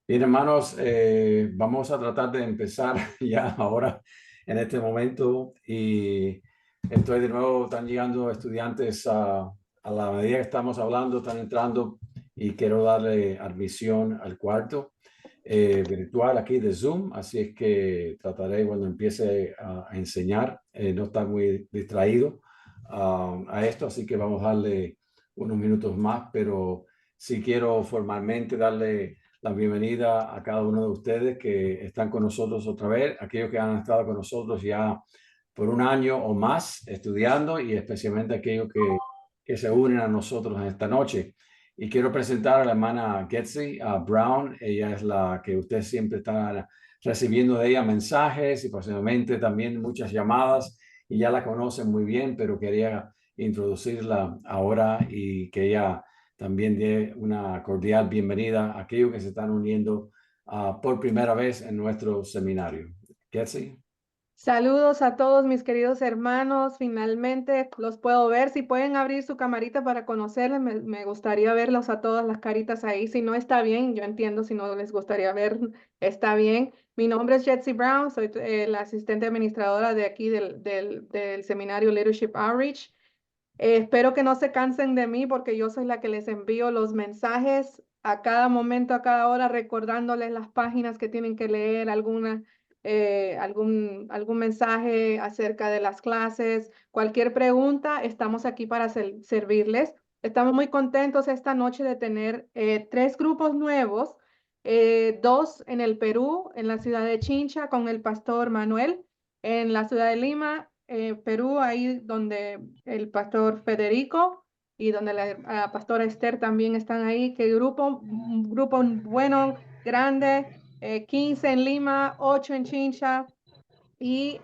Bien, hermanos, vamos a tratar de empezar ya ahora en este momento y estoy de nuevo, están llegando estudiantes a la medida que estamos hablando, están entrando y quiero darle admisión al cuarto virtual aquí de Zoom, así es que trataré cuando empiece a enseñar, no estar muy distraído a esto, así que vamos a darle unos minutos más, pero sí quiero formalmente darle la bienvenida a cada uno de ustedes que están con nosotros otra vez, aquellos que han estado con nosotros ya por un año o más estudiando y especialmente aquellos que se unen a nosotros en esta noche. Y quiero presentar a la hermana Getsy Brown. Ella es la que usted siempre está recibiendo de ella mensajes y posiblemente también muchas llamadas y ya la conocen muy bien, pero quería introducirla ahora y que ella también dé una cordial bienvenida a aquellos que se están uniendo por primera vez en nuestro seminario. Getsy. Saludos a todos mis queridos hermanos. Finalmente los puedo ver. Si pueden abrir su camarita para conocerles, me gustaría verlos a todas las caritas ahí. Si no está bien, yo entiendo si no les gustaría ver, está bien. Mi nombre es Jetsy Brown, soy la asistente administradora de aquí del seminario Leadership Outreach. Espero que no se cansen de mí porque yo soy la que les envío los mensajes a cada momento, a cada hora, recordándoles las páginas que tienen que leer, algún mensaje acerca de las clases, cualquier pregunta, estamos aquí para servirles. Estamos muy contentos esta noche de tener tres grupos nuevos, dos en el Perú, en la ciudad de Chincha, con el pastor Manuel, en la ciudad de Lima, Perú, ahí donde el pastor Federico y donde la pastora Esther también están ahí. Qué grupo, un grupo bueno, grande, 15 en Lima, 8 en Chincha y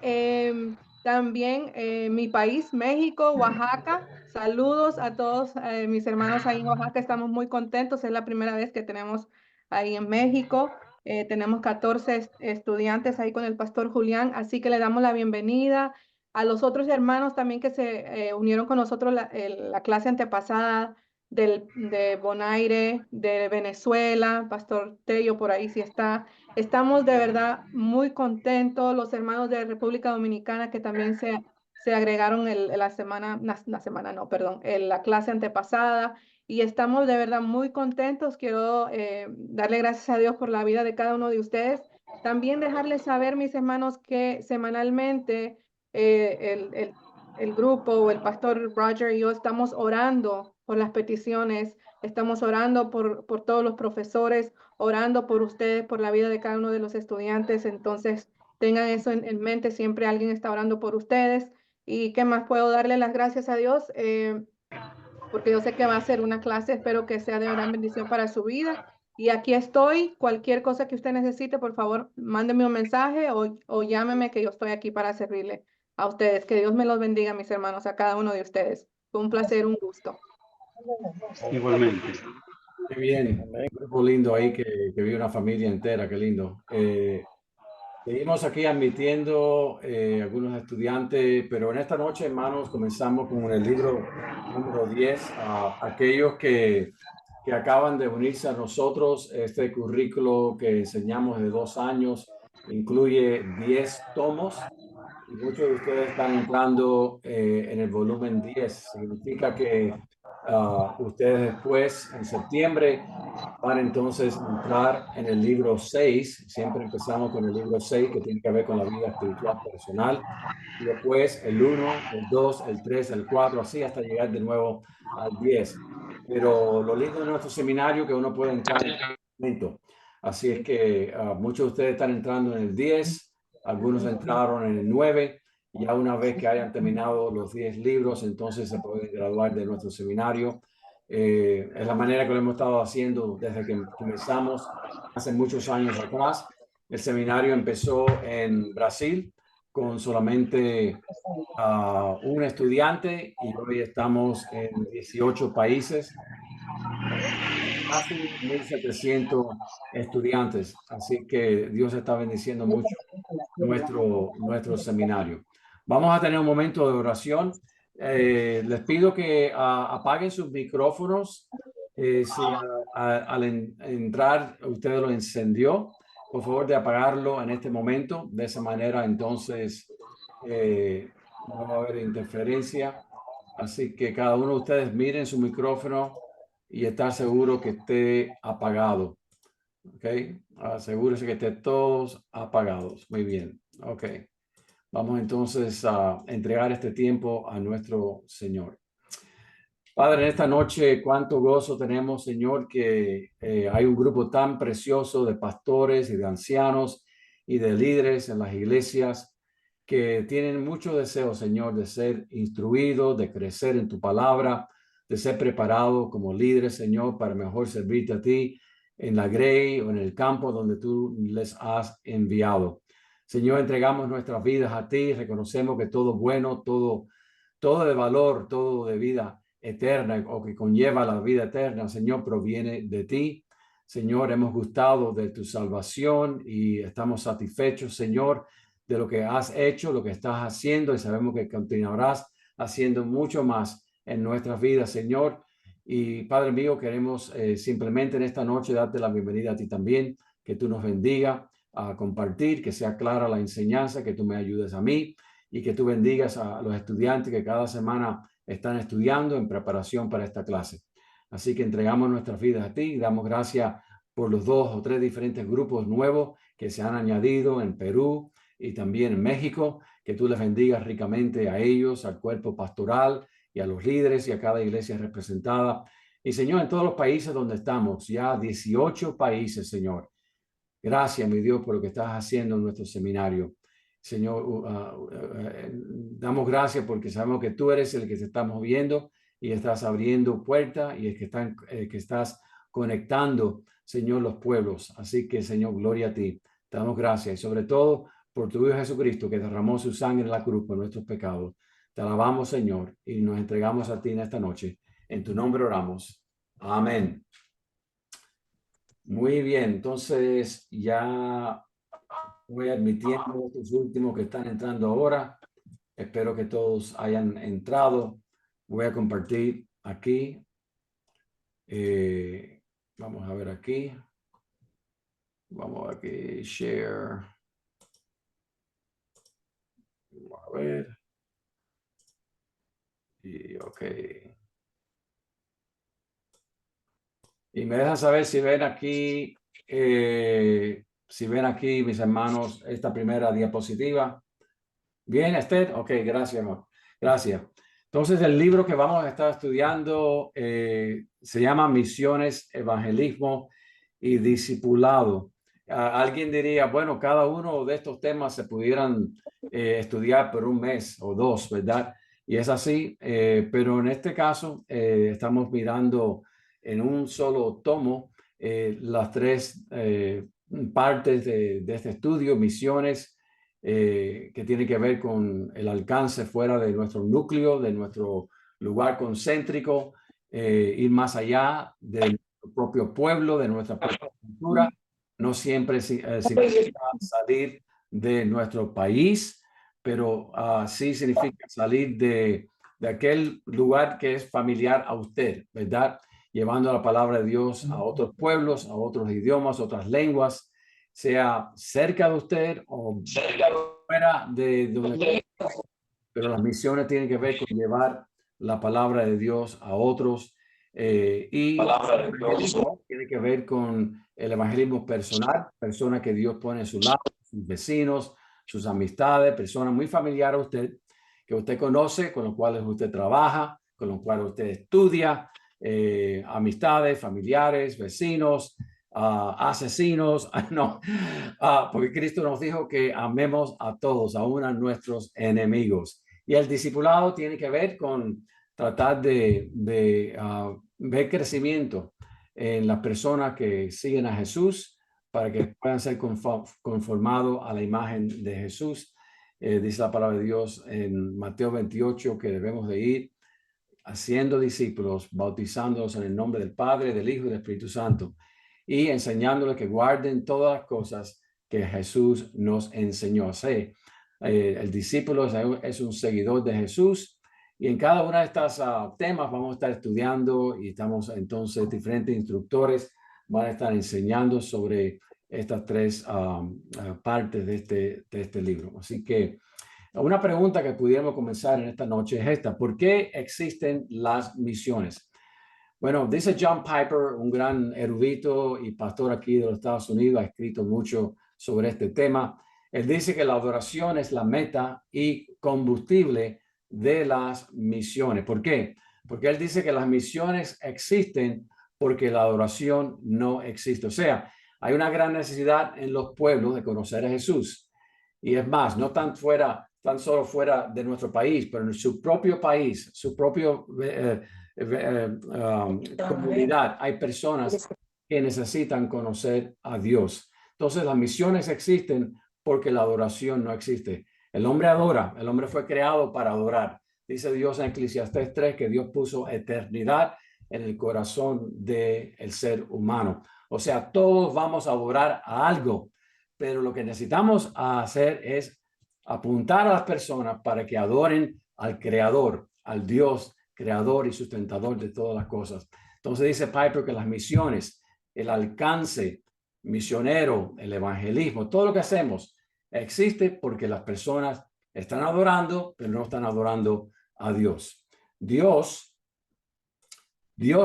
también mi país, México, Oaxaca. Saludos a todos mis hermanos ahí en Oaxaca. Estamos muy contentos. Es la primera vez que tenemos ahí en México. Tenemos 14 estudiantes ahí con el pastor Julián, así que le damos la bienvenida a los otros hermanos también que se unieron con nosotros la clase antepasada de Bonaire, de Venezuela, pastor Tello por ahí sí está. Estamos de verdad muy contentos, los hermanos de República Dominicana que también se agregaron la semana no, perdón, la clase antepasada y estamos de verdad muy contentos. Quiero darle gracias a Dios por la vida de cada uno de ustedes. También dejarles saber, mis hermanos, que semanalmente el grupo o el pastor Roger y yo estamos orando por las peticiones, estamos orando por todos los profesores, orando por ustedes, por la vida de cada uno de los estudiantes. Entonces, tengan eso en mente, siempre alguien está orando por ustedes. ¿Y qué más puedo darle las gracias a Dios? Porque yo sé que va a ser una clase, espero que sea de gran bendición para su vida. Y aquí estoy, cualquier cosa que usted necesite, por favor, mándeme un mensaje o llámeme que yo estoy aquí para servirle a ustedes. Que Dios me los bendiga, mis hermanos, a cada uno de ustedes. Fue un placer, un gusto. Igualmente. Qué bien, un grupo lindo ahí que vive una familia entera, qué lindo. Seguimos aquí admitiendo algunos estudiantes, pero en esta noche, hermanos, comenzamos con el libro número 10. Aquellos que acaban de unirse a nosotros. Este currículo que enseñamos de 2 años incluye 10 tomos y muchos de ustedes están entrando en el volumen 10. Significa que ustedes después, en septiembre, van entonces a entrar en el libro 6. Siempre empezamos con el libro 6 que tiene que ver con la vida espiritual personal. Y después el uno, el 2, el 3, el 4, así hasta llegar de nuevo al 10. Pero lo lindo de nuestro seminario es que uno puede entrar en cualquier momento. Así es que muchos de ustedes están entrando en el 10, algunos entraron en el 9. Ya una vez que hayan terminado los 10 libros, entonces se pueden graduar de nuestro seminario. Es la manera que lo hemos estado haciendo desde que comenzamos hace muchos años atrás. El seminario empezó en Brasil con solamente un estudiante y hoy estamos en 18 países, casi 1.700 estudiantes. Así que Dios está bendiciendo mucho nuestro seminario. Vamos a tener un momento de oración. Les pido que apaguen sus micrófonos Si al entrar ustedes lo encendió, por favor de apagarlo en este momento. De esa manera, entonces, no va a haber interferencia. Así que cada uno de ustedes miren su micrófono y estar seguro que esté apagado. ¿Ok? Asegúrese que estén todos apagados. Muy bien. Ok. Vamos entonces a entregar este tiempo a nuestro Señor. Padre, en esta noche, cuánto gozo tenemos, Señor, que hay un grupo tan precioso de pastores y de ancianos y de líderes en las iglesias que tienen mucho deseo, Señor, de ser instruidos, de crecer en tu palabra, de ser preparados como líderes, Señor, para mejor servirte a ti en la grey o en el campo donde tú les has enviado. Señor, entregamos nuestras vidas a ti, reconocemos que todo bueno, todo de valor, todo de vida eterna o que conlleva la vida eterna, Señor, proviene de ti. Señor, hemos gustado de tu salvación y estamos satisfechos, Señor, de lo que has hecho, lo que estás haciendo y sabemos que continuarás haciendo mucho más en nuestras vidas, Señor. Y Padre mío, queremos simplemente en esta noche darte la bienvenida a ti también, que tú nos bendiga a compartir, que sea clara la enseñanza, que tú me ayudes a mí y que tú bendigas a los estudiantes que cada semana están estudiando en preparación para esta clase. Así que entregamos nuestras vidas a ti y damos gracias por los 2 o 3 diferentes grupos nuevos que se han añadido en Perú y también en México. Que tú les bendigas ricamente a ellos, al cuerpo pastoral y a los líderes y a cada iglesia representada. Y Señor, en todos los países donde estamos, ya 18 países, Señor. Gracias, mi Dios, por lo que estás haciendo en nuestro seminario. Señor, damos gracias porque sabemos que tú eres el que te estamos viendo y estás abriendo puertas y es que estás conectando, Señor, los pueblos. Así que, Señor, gloria a ti. Te damos gracias y sobre todo por tu Hijo Jesucristo que derramó su sangre en la cruz por nuestros pecados. Te alabamos, Señor, y nos entregamos a ti en esta noche. En tu nombre oramos. Amén. Muy bien, entonces ya voy admitiendo estos últimos que están entrando ahora. Espero que todos hayan entrado. Voy a compartir aquí. Vamos a ver aquí. Vamos a ver aquí. Share. Vamos a ver. Y ok. Y me dejan saber si ven aquí, mis hermanos, esta primera diapositiva. Bien, Esther. Ok, gracias, amor. Gracias. Entonces, el libro que vamos a estar estudiando se llama Misiones, Evangelismo y Discipulado. Alguien diría, bueno, cada uno de estos temas se pudieran estudiar por un mes o dos, ¿verdad? Y es así, pero en este caso estamos mirando en un solo tomo las 3 partes de este estudio, misiones, que tiene que ver con el alcance fuera de nuestro núcleo, de nuestro lugar concéntrico, ir más allá de nuestro propio pueblo, de nuestra propia cultura. No siempre significa salir de nuestro país, pero sí significa salir de aquel lugar que es familiar a usted, ¿verdad? Llevando la palabra de Dios a otros pueblos, a otros idiomas, otras lenguas, sea cerca de usted o fuera de donde, pero las misiones tienen que ver con llevar la palabra de Dios a otros y el evangelismo tiene que ver con el evangelismo personal, personas que Dios pone a su lado, sus vecinos, sus amistades, personas muy familiares a usted, que usted conoce, con los cuales usted trabaja, con los cuales usted estudia, amistades, familiares, vecinos, asesinos, no, porque Cristo nos dijo que amemos a todos, aún a nuestros enemigos. Y el discipulado tiene que ver con tratar de ver crecimiento en las personas que siguen a Jesús para que puedan ser conformados a la imagen de Jesús. Dice la palabra de Dios en Mateo 28 que debemos de ir haciendo discípulos, bautizándolos en el nombre del Padre, del Hijo y del Espíritu Santo y enseñándoles que guarden todas las cosas que Jesús nos enseñó a hacer. El discípulo es un seguidor de Jesús Y en cada una de estas temas vamos a estar estudiando y estamos entonces diferentes instructores van a estar enseñando sobre estas tres partes de este libro. Así que una pregunta que pudiéramos comenzar en esta noche es esta: ¿por qué existen las misiones? Bueno, dice John Piper, un gran erudito y pastor aquí de los Estados Unidos, ha escrito mucho sobre este tema. Él dice que la adoración es la meta y combustible de las misiones. ¿Por qué? Porque él dice que las misiones existen porque la adoración no existe. O sea, hay una gran necesidad en los pueblos de conocer a Jesús. Y es más, no tan solo fuera de nuestro país, pero en su propio país, su propio comunidad, hay personas que necesitan conocer a Dios. Entonces, las misiones existen porque la adoración no existe. El hombre adora, el hombre fue creado para adorar. Dice Dios en Eclesiastés 3 que Dios puso eternidad en el corazón del ser humano. O sea, todos vamos a adorar a algo, pero lo que necesitamos hacer es apuntar a las personas para que adoren al Creador, al Dios creador y sustentador de todas las cosas. Entonces dice Piper que las misiones, el alcance misionero, el evangelismo, todo lo que hacemos existe porque las personas están adorando, pero no están adorando a Dios. Dios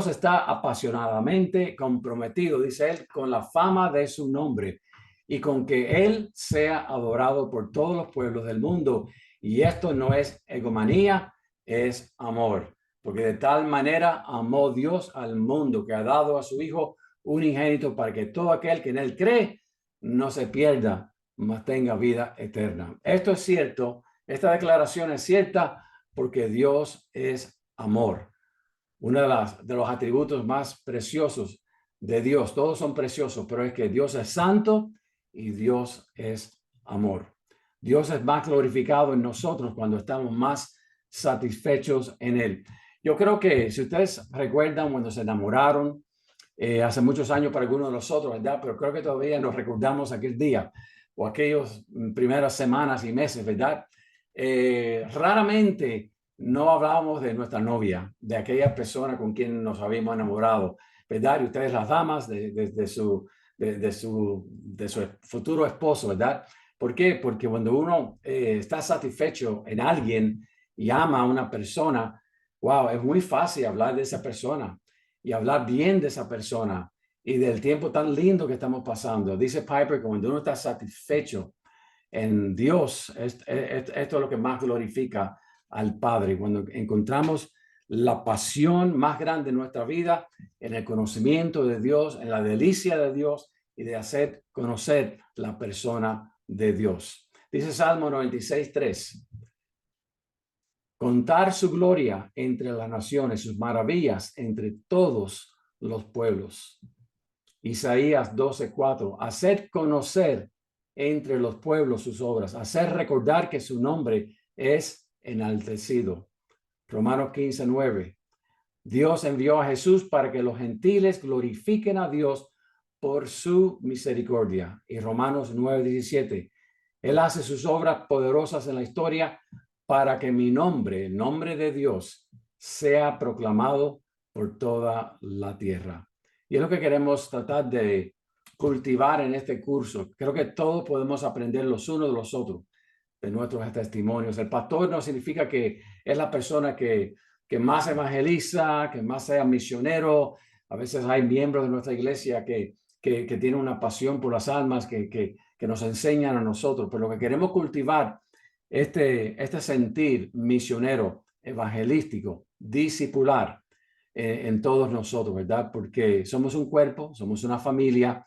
está apasionadamente comprometido, dice él, con la fama de su nombre y con que él sea adorado por todos los pueblos del mundo. Y esto no es egomanía, es amor. Porque de tal manera amó Dios al mundo que ha dado a su Hijo unigénito para que todo aquel que en él cree no se pierda, mas tenga vida eterna. Esto es cierto, esta declaración es cierta porque Dios es amor. Uno de los atributos más preciosos de Dios, todos son preciosos, pero es que Dios es santo y Dios es amor. Dios es más glorificado en nosotros cuando estamos más satisfechos en Él. Yo creo que si ustedes recuerdan cuando se enamoraron, hace muchos años para algunos de nosotros, ¿verdad? Pero creo que todavía nos recordamos aquel día o aquellas primeras semanas y meses, ¿verdad? Raramente no hablábamos de nuestra novia, de aquella persona con quien nos habíamos enamorado, ¿verdad? Y ustedes, las damas, de su futuro esposo, ¿verdad? ¿Por qué? Porque cuando uno está satisfecho en alguien y ama a una persona, wow, es muy fácil hablar de esa persona y hablar bien de esa persona y del tiempo tan lindo que estamos pasando. Dice Piper que cuando uno está satisfecho en Dios, esto es lo que más glorifica al Padre. Cuando encontramos la pasión más grande de nuestra vida en el conocimiento de Dios, en la delicia de Dios y de hacer conocer la persona de Dios. Dice Salmo 96:3. Contar su gloria entre las naciones, sus maravillas entre todos los pueblos. Isaías 12:4. Hacer conocer entre los pueblos sus obras, hacer recordar que su nombre es enaltecido. Romanos 15:9. Dios envió a Jesús para que los gentiles glorifiquen a Dios por su misericordia. Y Romanos 9:17. Él hace sus obras poderosas en la historia para que mi nombre, el nombre de Dios, sea proclamado por toda la tierra. Y es lo que queremos tratar de cultivar en este curso. Creo que todos podemos aprender los unos de los otros, de nuestros testimonios. El pastor no significa que es la persona que más evangeliza, que más sea misionero. A veces hay miembros de nuestra iglesia que tienen una pasión por las almas, que nos enseñan a nosotros. Pero lo que queremos cultivar, este sentir misionero, evangelístico, discipular en todos nosotros, ¿verdad? Porque somos un cuerpo, somos una familia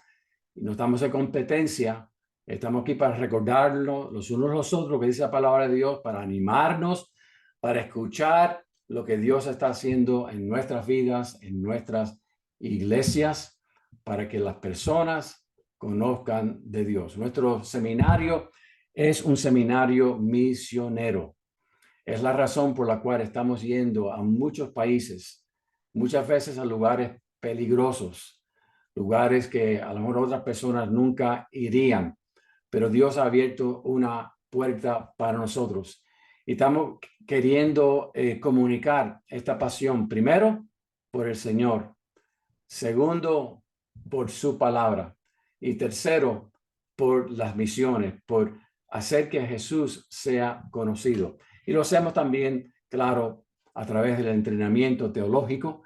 y no estamos en competencia. Estamos aquí para recordarlo los unos a los otros, que dice la palabra de Dios, para animarnos, para escuchar lo que Dios está haciendo en nuestras vidas, en nuestras iglesias, para que las personas conozcan de Dios. Nuestro seminario es un seminario misionero. Es la razón por la cual estamos yendo a muchos países, muchas veces a lugares peligrosos, lugares que a lo mejor otras personas nunca irían, pero Dios ha abierto una puerta para nosotros. Y estamos queriendo comunicar esta pasión, primero, por el Señor. Segundo, por su palabra. Y tercero, por las misiones, por hacer que Jesús sea conocido. Y lo hacemos también, claro, a través del entrenamiento teológico,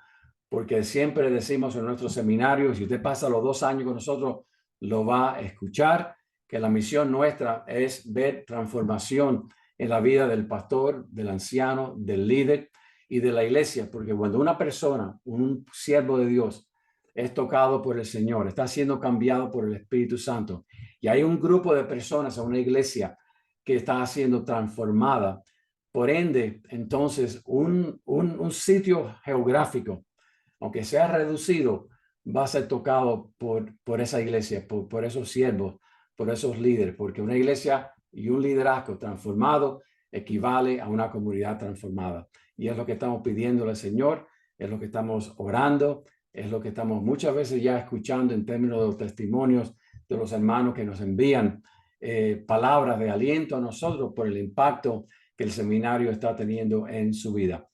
porque siempre decimos en nuestros seminarios, si usted pasa los 2 años con nosotros, lo va a escuchar, que la misión nuestra es ver transformación en la vida del pastor, del anciano, del líder y de la iglesia, porque cuando una persona, un siervo de Dios, es tocado por el Señor, está siendo cambiado por el Espíritu Santo, y hay un grupo de personas en una iglesia que está siendo transformada, por ende, entonces un sitio geográfico, aunque sea reducido, va a ser tocado por esa iglesia, por esos siervos, por esos líderes, porque una iglesia y un liderazgo transformado equivale a una comunidad transformada. Y es lo que estamos pidiendo al Señor, es lo que estamos orando, es lo que estamos muchas veces ya escuchando en términos de los testimonios de los hermanos que nos envían palabras de aliento a nosotros por el impacto que el seminario está teniendo en su vida.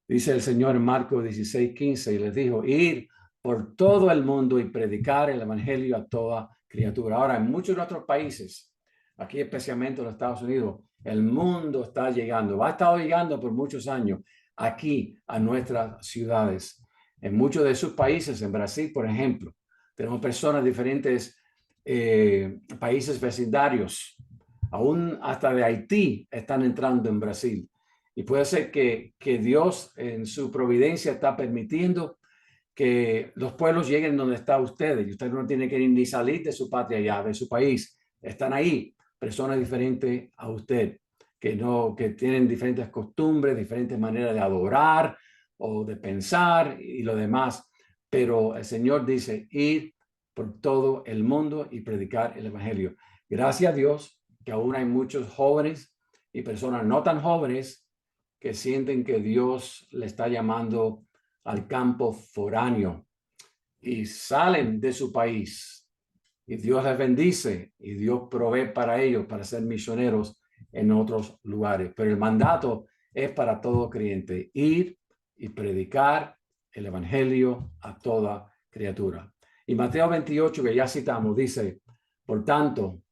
Dice el Señor en Marcos 16:15, y les dijo, ir por todo el mundo y predicar el evangelio a toda criatura. Ahora, en muchos de otros países, aquí especialmente en los Estados Unidos, el mundo está llegando, ha estado llegando por muchos años aquí a nuestras ciudades. En muchos de sus países, en Brasil, por ejemplo, tenemos personas de diferentes países vecindarios, aún hasta de Haití están entrando en Brasil. Y puede ser que Dios en su providencia está permitiendo que los pueblos lleguen donde está ustedes. Y usted no tiene que ni salir de su patria ya, de su país. Están ahí personas diferentes a usted, que tienen diferentes costumbres, diferentes maneras de adorar o de pensar y lo demás. Pero el Señor dice, ir por todo el mundo y predicar el evangelio. Gracias a Dios que aún hay muchos jóvenes y personas no tan jóvenes que sienten que Dios le está llamando al campo foráneo y salen de su país y Dios les bendice y Dios provee para ellos para ser misioneros en otros lugares. Pero el mandato es para todo creyente, ir y predicar el evangelio a toda criatura. Y Mateo 28, que ya citamos, dice, por tanto,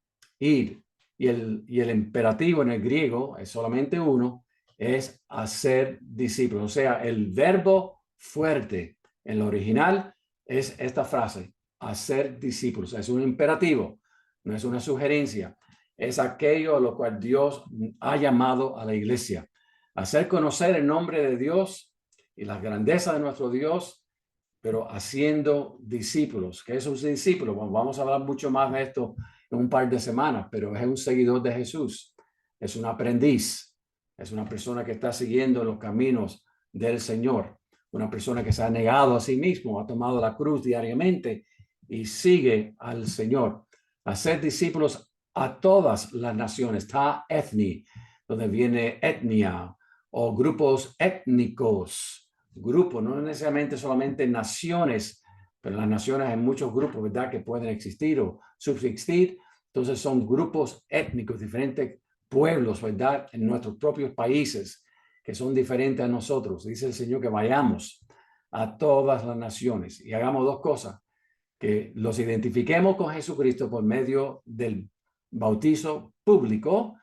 ir, y el imperativo en el griego es solamente uno, es hacer discípulos. O sea, el verbo fuerte en el original es esta frase, hacer discípulos. Es un imperativo, no es una sugerencia. Es aquello a lo cual Dios ha llamado a la iglesia. Hacer conocer el nombre de Dios y la grandeza de nuestro Dios, pero haciendo discípulos. ¿Qué es un discípulo? Bueno, vamos a hablar mucho más de esto en un par de semanas, pero es un seguidor de Jesús. Es un aprendiz. Es una persona que está siguiendo los caminos del Señor. Una persona que se ha negado a sí mismo, ha tomado la cruz diariamente y sigue al Señor. Hacer discípulos a todas las naciones. Ta ethni, donde viene etnia o grupos étnicos. Grupos, no necesariamente solamente naciones, pero las naciones hay muchos grupos, ¿verdad?, que pueden existir o subsistir. Entonces son grupos étnicos, diferentes pueblos, ¿verdad?, en nuestros propios países que son diferentes a nosotros. Dice el Señor que vayamos a todas las naciones y hagamos dos cosas, que los identifiquemos con Jesucristo por medio del bautizo público,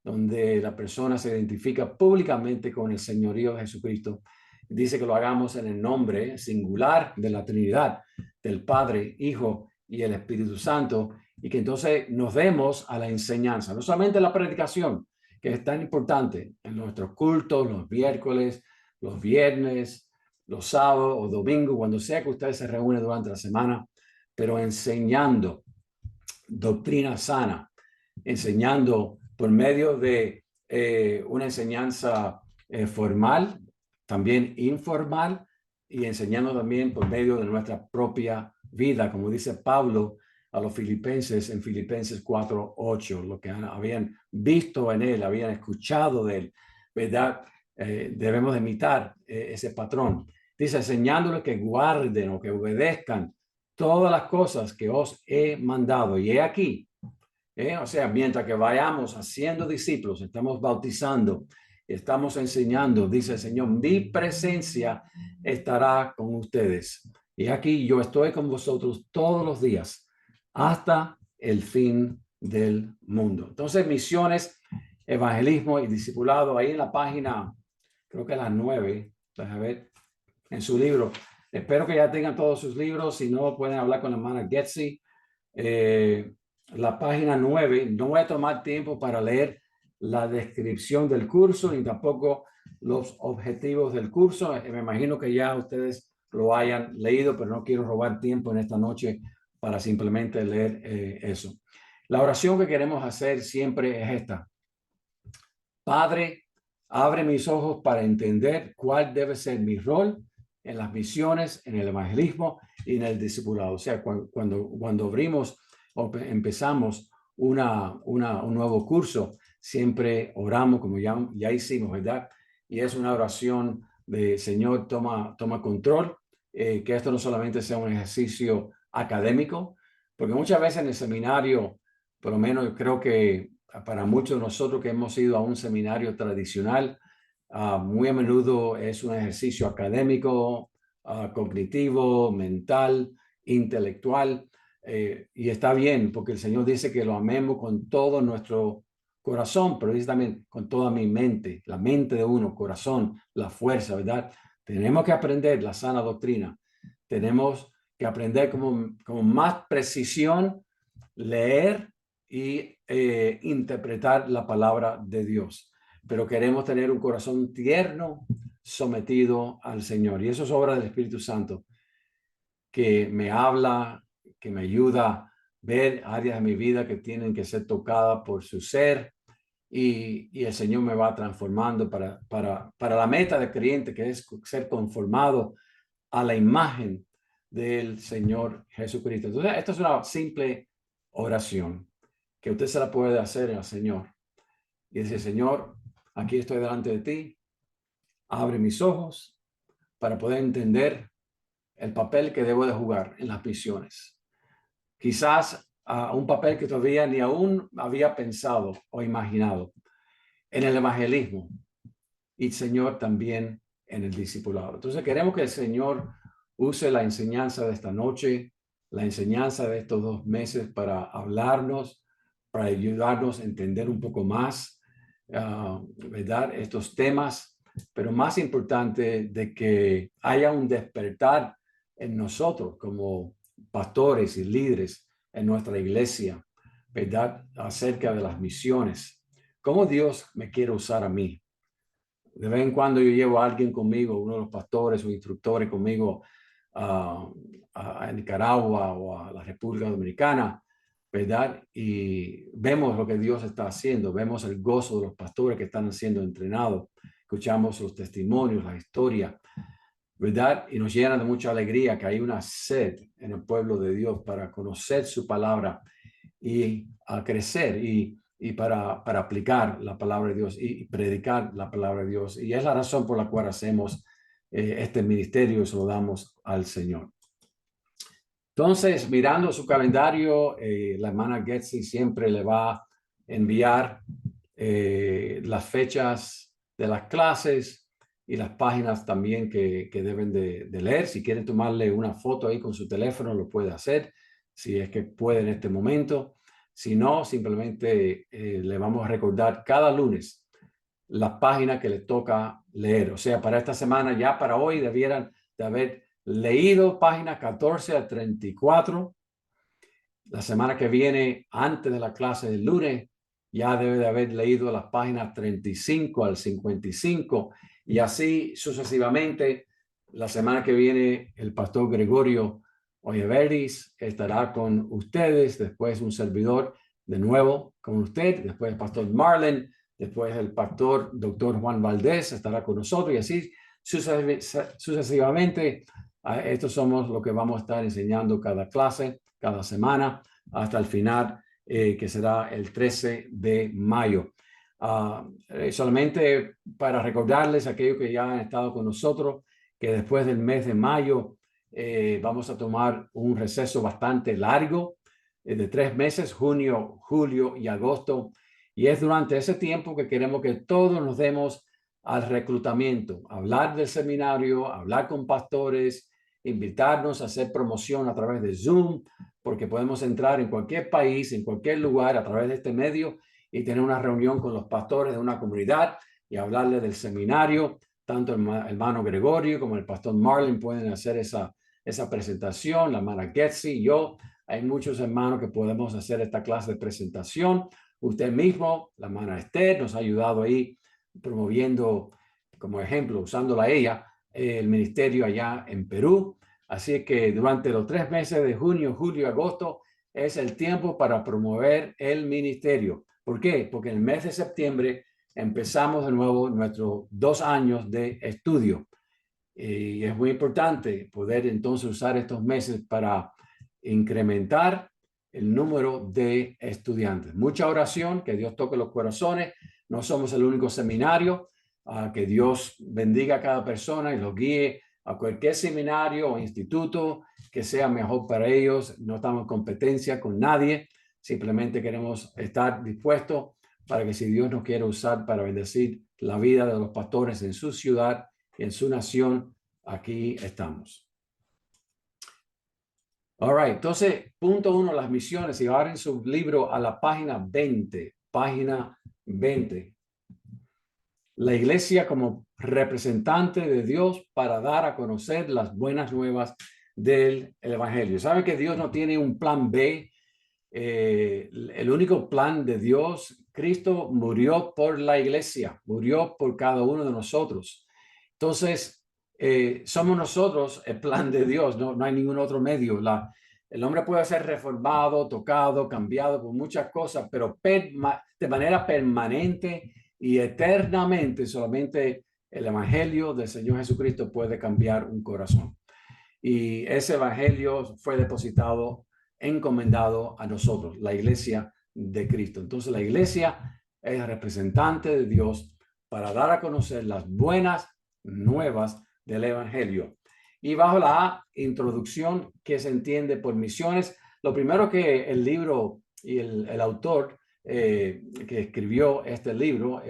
donde la persona se identifica públicamente con el señorío de Jesucristo. Dice que lo hagamos en el nombre singular de la Trinidad, del Padre, Hijo y el Espíritu Santo, y que entonces nos demos a la enseñanza, no solamente la predicación, que es tan importante en nuestros cultos, los miércoles, los viernes, los sábados o domingos, cuando sea que ustedes se reúnen durante la semana, pero enseñando doctrina sana, enseñando por medio de una enseñanza formal, también informal, y enseñando también por medio de nuestra propia vida, como dice Pablo a los filipenses en Filipenses 4:8, lo que habían visto en él, habían escuchado de él, ¿verdad? Debemos imitar ese patrón. Dice, enseñándoles que guarden o que obedezcan todas las cosas que os he mandado. Y he aquí, o sea, mientras que vayamos haciendo discípulos, estamos bautizando, estamos enseñando, dice el Señor, mi presencia estará con ustedes. Y aquí yo estoy con vosotros todos los días hasta el fin del mundo. Entonces, misiones, evangelismo y discipulado, ahí en la página, creo que la 9, déjame ver, en su libro. Espero que ya tengan todos sus libros. Si no, pueden hablar con la hermana Getzi. La página 9, no voy a tomar tiempo para leer la descripción del curso ni tampoco los objetivos del curso. Me imagino que ya ustedes lo hayan leído, pero no quiero robar tiempo en esta noche para simplemente leer eso. La oración que queremos hacer siempre es esta. Padre, abre mis ojos para entender cuál debe ser mi rol en las misiones, en el evangelismo y en el discipulado. O sea, cuando abrimos o empezamos un nuevo curso, siempre oramos como ya hicimos, ¿verdad? Y es una oración de Señor, toma control, que esto no solamente sea un ejercicio académico, porque muchas veces en el seminario, por lo menos yo creo que para muchos de nosotros que hemos ido a un seminario tradicional, muy a menudo es un ejercicio académico, cognitivo, mental, intelectual, y está bien porque el Señor dice que lo amemos con todo nuestro corazón, pero dice también con toda mi mente, la mente de uno, corazón, la fuerza, ¿verdad? Tenemos que aprender la sana doctrina, tenemos que aprender con más precisión, leer y interpretar la palabra de Dios. Pero queremos tener un corazón tierno, sometido al Señor. Y eso es obra del Espíritu Santo, que me habla, que me ayuda a ver áreas de mi vida que tienen que ser tocadas por su ser. Y el Señor me va transformando para la meta del creyente, que es ser conformado a la imagen del Señor Jesucristo. Entonces, esto es una simple oración que usted se la puede hacer al Señor. Y dice, Señor, aquí estoy delante de ti. Abre mis ojos para poder entender el papel que debo de jugar en las misiones. Quizás un papel que todavía ni aún había pensado o imaginado en el evangelismo y, Señor, también en el discipulado. Entonces queremos que el Señor use la enseñanza de esta noche, la enseñanza de estos 2 meses para hablarnos, para ayudarnos a entender un poco más, ¿verdad? Estos temas, pero más importante de que haya un despertar en nosotros como pastores y líderes en nuestra iglesia, ¿verdad? Acerca de las misiones. ¿Cómo Dios me quiere usar a mí? De vez en cuando yo llevo a alguien conmigo, uno de los pastores o instructores conmigo a Nicaragua o a la República Dominicana, ¿verdad? Y vemos lo que Dios está haciendo, vemos el gozo de los pastores que están siendo entrenados, escuchamos los testimonios, la historia, ¿verdad? Y nos llena de mucha alegría que hay una sed en el pueblo de Dios para conocer su palabra y a crecer y para aplicar la palabra de Dios y predicar la palabra de Dios. Y es la razón por la cual hacemos este ministerio y se lo damos al Señor. Entonces, mirando su calendario, la hermana Getzi siempre le va a enviar las fechas de las clases y las páginas también que deben de leer. Si quieren tomarle una foto ahí con su teléfono, lo puede hacer, si es que puede en este momento. Si no, simplemente le vamos a recordar cada lunes la página que le toca leer. O sea, para esta semana, ya para hoy, debieran de haber leído páginas 14 a 34. La semana que viene, antes de la clase del lunes, ya debe de haber leído las páginas 35 al 55 y así sucesivamente. La semana que viene, el pastor Gregorio Oyeveris estará con ustedes, después un servidor de nuevo con usted, después el pastor Marlon, después el pastor doctor Juan Valdés estará con nosotros y así sucesivamente. Estos somos lo que vamos a estar enseñando cada clase, cada semana, hasta el final, que será el 13 de mayo. Solamente para recordarles a aquellos que ya han estado con nosotros, que después del mes de mayo vamos a tomar un receso bastante largo, de 3 meses, junio, julio y agosto. Y es durante ese tiempo que queremos que todos nos demos al reclutamiento, hablar del seminario, hablar con pastores, invitarnos a hacer promoción a través de Zoom, porque podemos entrar en cualquier país, en cualquier lugar a través de este medio y tener una reunión con los pastores de una comunidad y hablarles del seminario. Tanto el hermano Gregorio como el pastor Marlin pueden hacer esa presentación, la hermana Getsi, yo. Hay muchos hermanos que podemos hacer esta clase de presentación. Usted mismo, la hermana Esther, nos ha ayudado ahí promoviendo, como ejemplo, usándola ella, el ministerio allá en Perú. Así que durante los 3 meses de junio, julio, agosto es el tiempo para promover el ministerio. ¿Por qué? Porque en el mes de septiembre empezamos de nuevo nuestros 2 años de estudio. Y es muy importante poder entonces usar estos meses para incrementar el número de estudiantes. Mucha oración, que Dios toque los corazones. No somos el único seminario. Que Dios bendiga a cada persona y los guíe a cualquier seminario o instituto que sea mejor para ellos. No estamos en competencia con nadie. Simplemente queremos estar dispuestos para que si Dios nos quiere usar para bendecir la vida de los pastores en su ciudad y en su nación, aquí estamos. All right, entonces, punto 1, las misiones. Y ahora en su libro a la página 20, página 20. La iglesia como representante de Dios para dar a conocer las buenas nuevas del evangelio. ¿Saben que Dios no tiene un plan B? El único plan de Dios, Cristo murió por la iglesia, murió por cada uno de nosotros. Entonces, somos nosotros el plan de Dios, no hay ningún otro medio. El hombre puede ser reformado, tocado, cambiado por muchas cosas, pero de manera permanente y eternamente solamente el evangelio del Señor Jesucristo puede cambiar un corazón. Y ese evangelio fue depositado, encomendado a nosotros, la iglesia de Cristo. Entonces la iglesia es representante de Dios para dar a conocer las buenas nuevas del evangelio. Y bajo la introducción que se entiende por misiones, lo primero que el libro y el autor que escribió este libro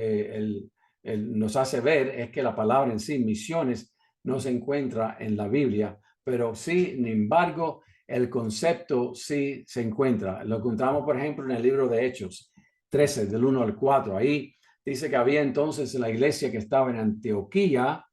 nos hace ver es que la palabra en sí, misiones, no se encuentra en la Biblia, pero sin embargo, el concepto sí se encuentra. Lo encontramos, por ejemplo, en el libro de Hechos 13, del 1 al 4. Ahí dice que había entonces en la iglesia que estaba en Antioquía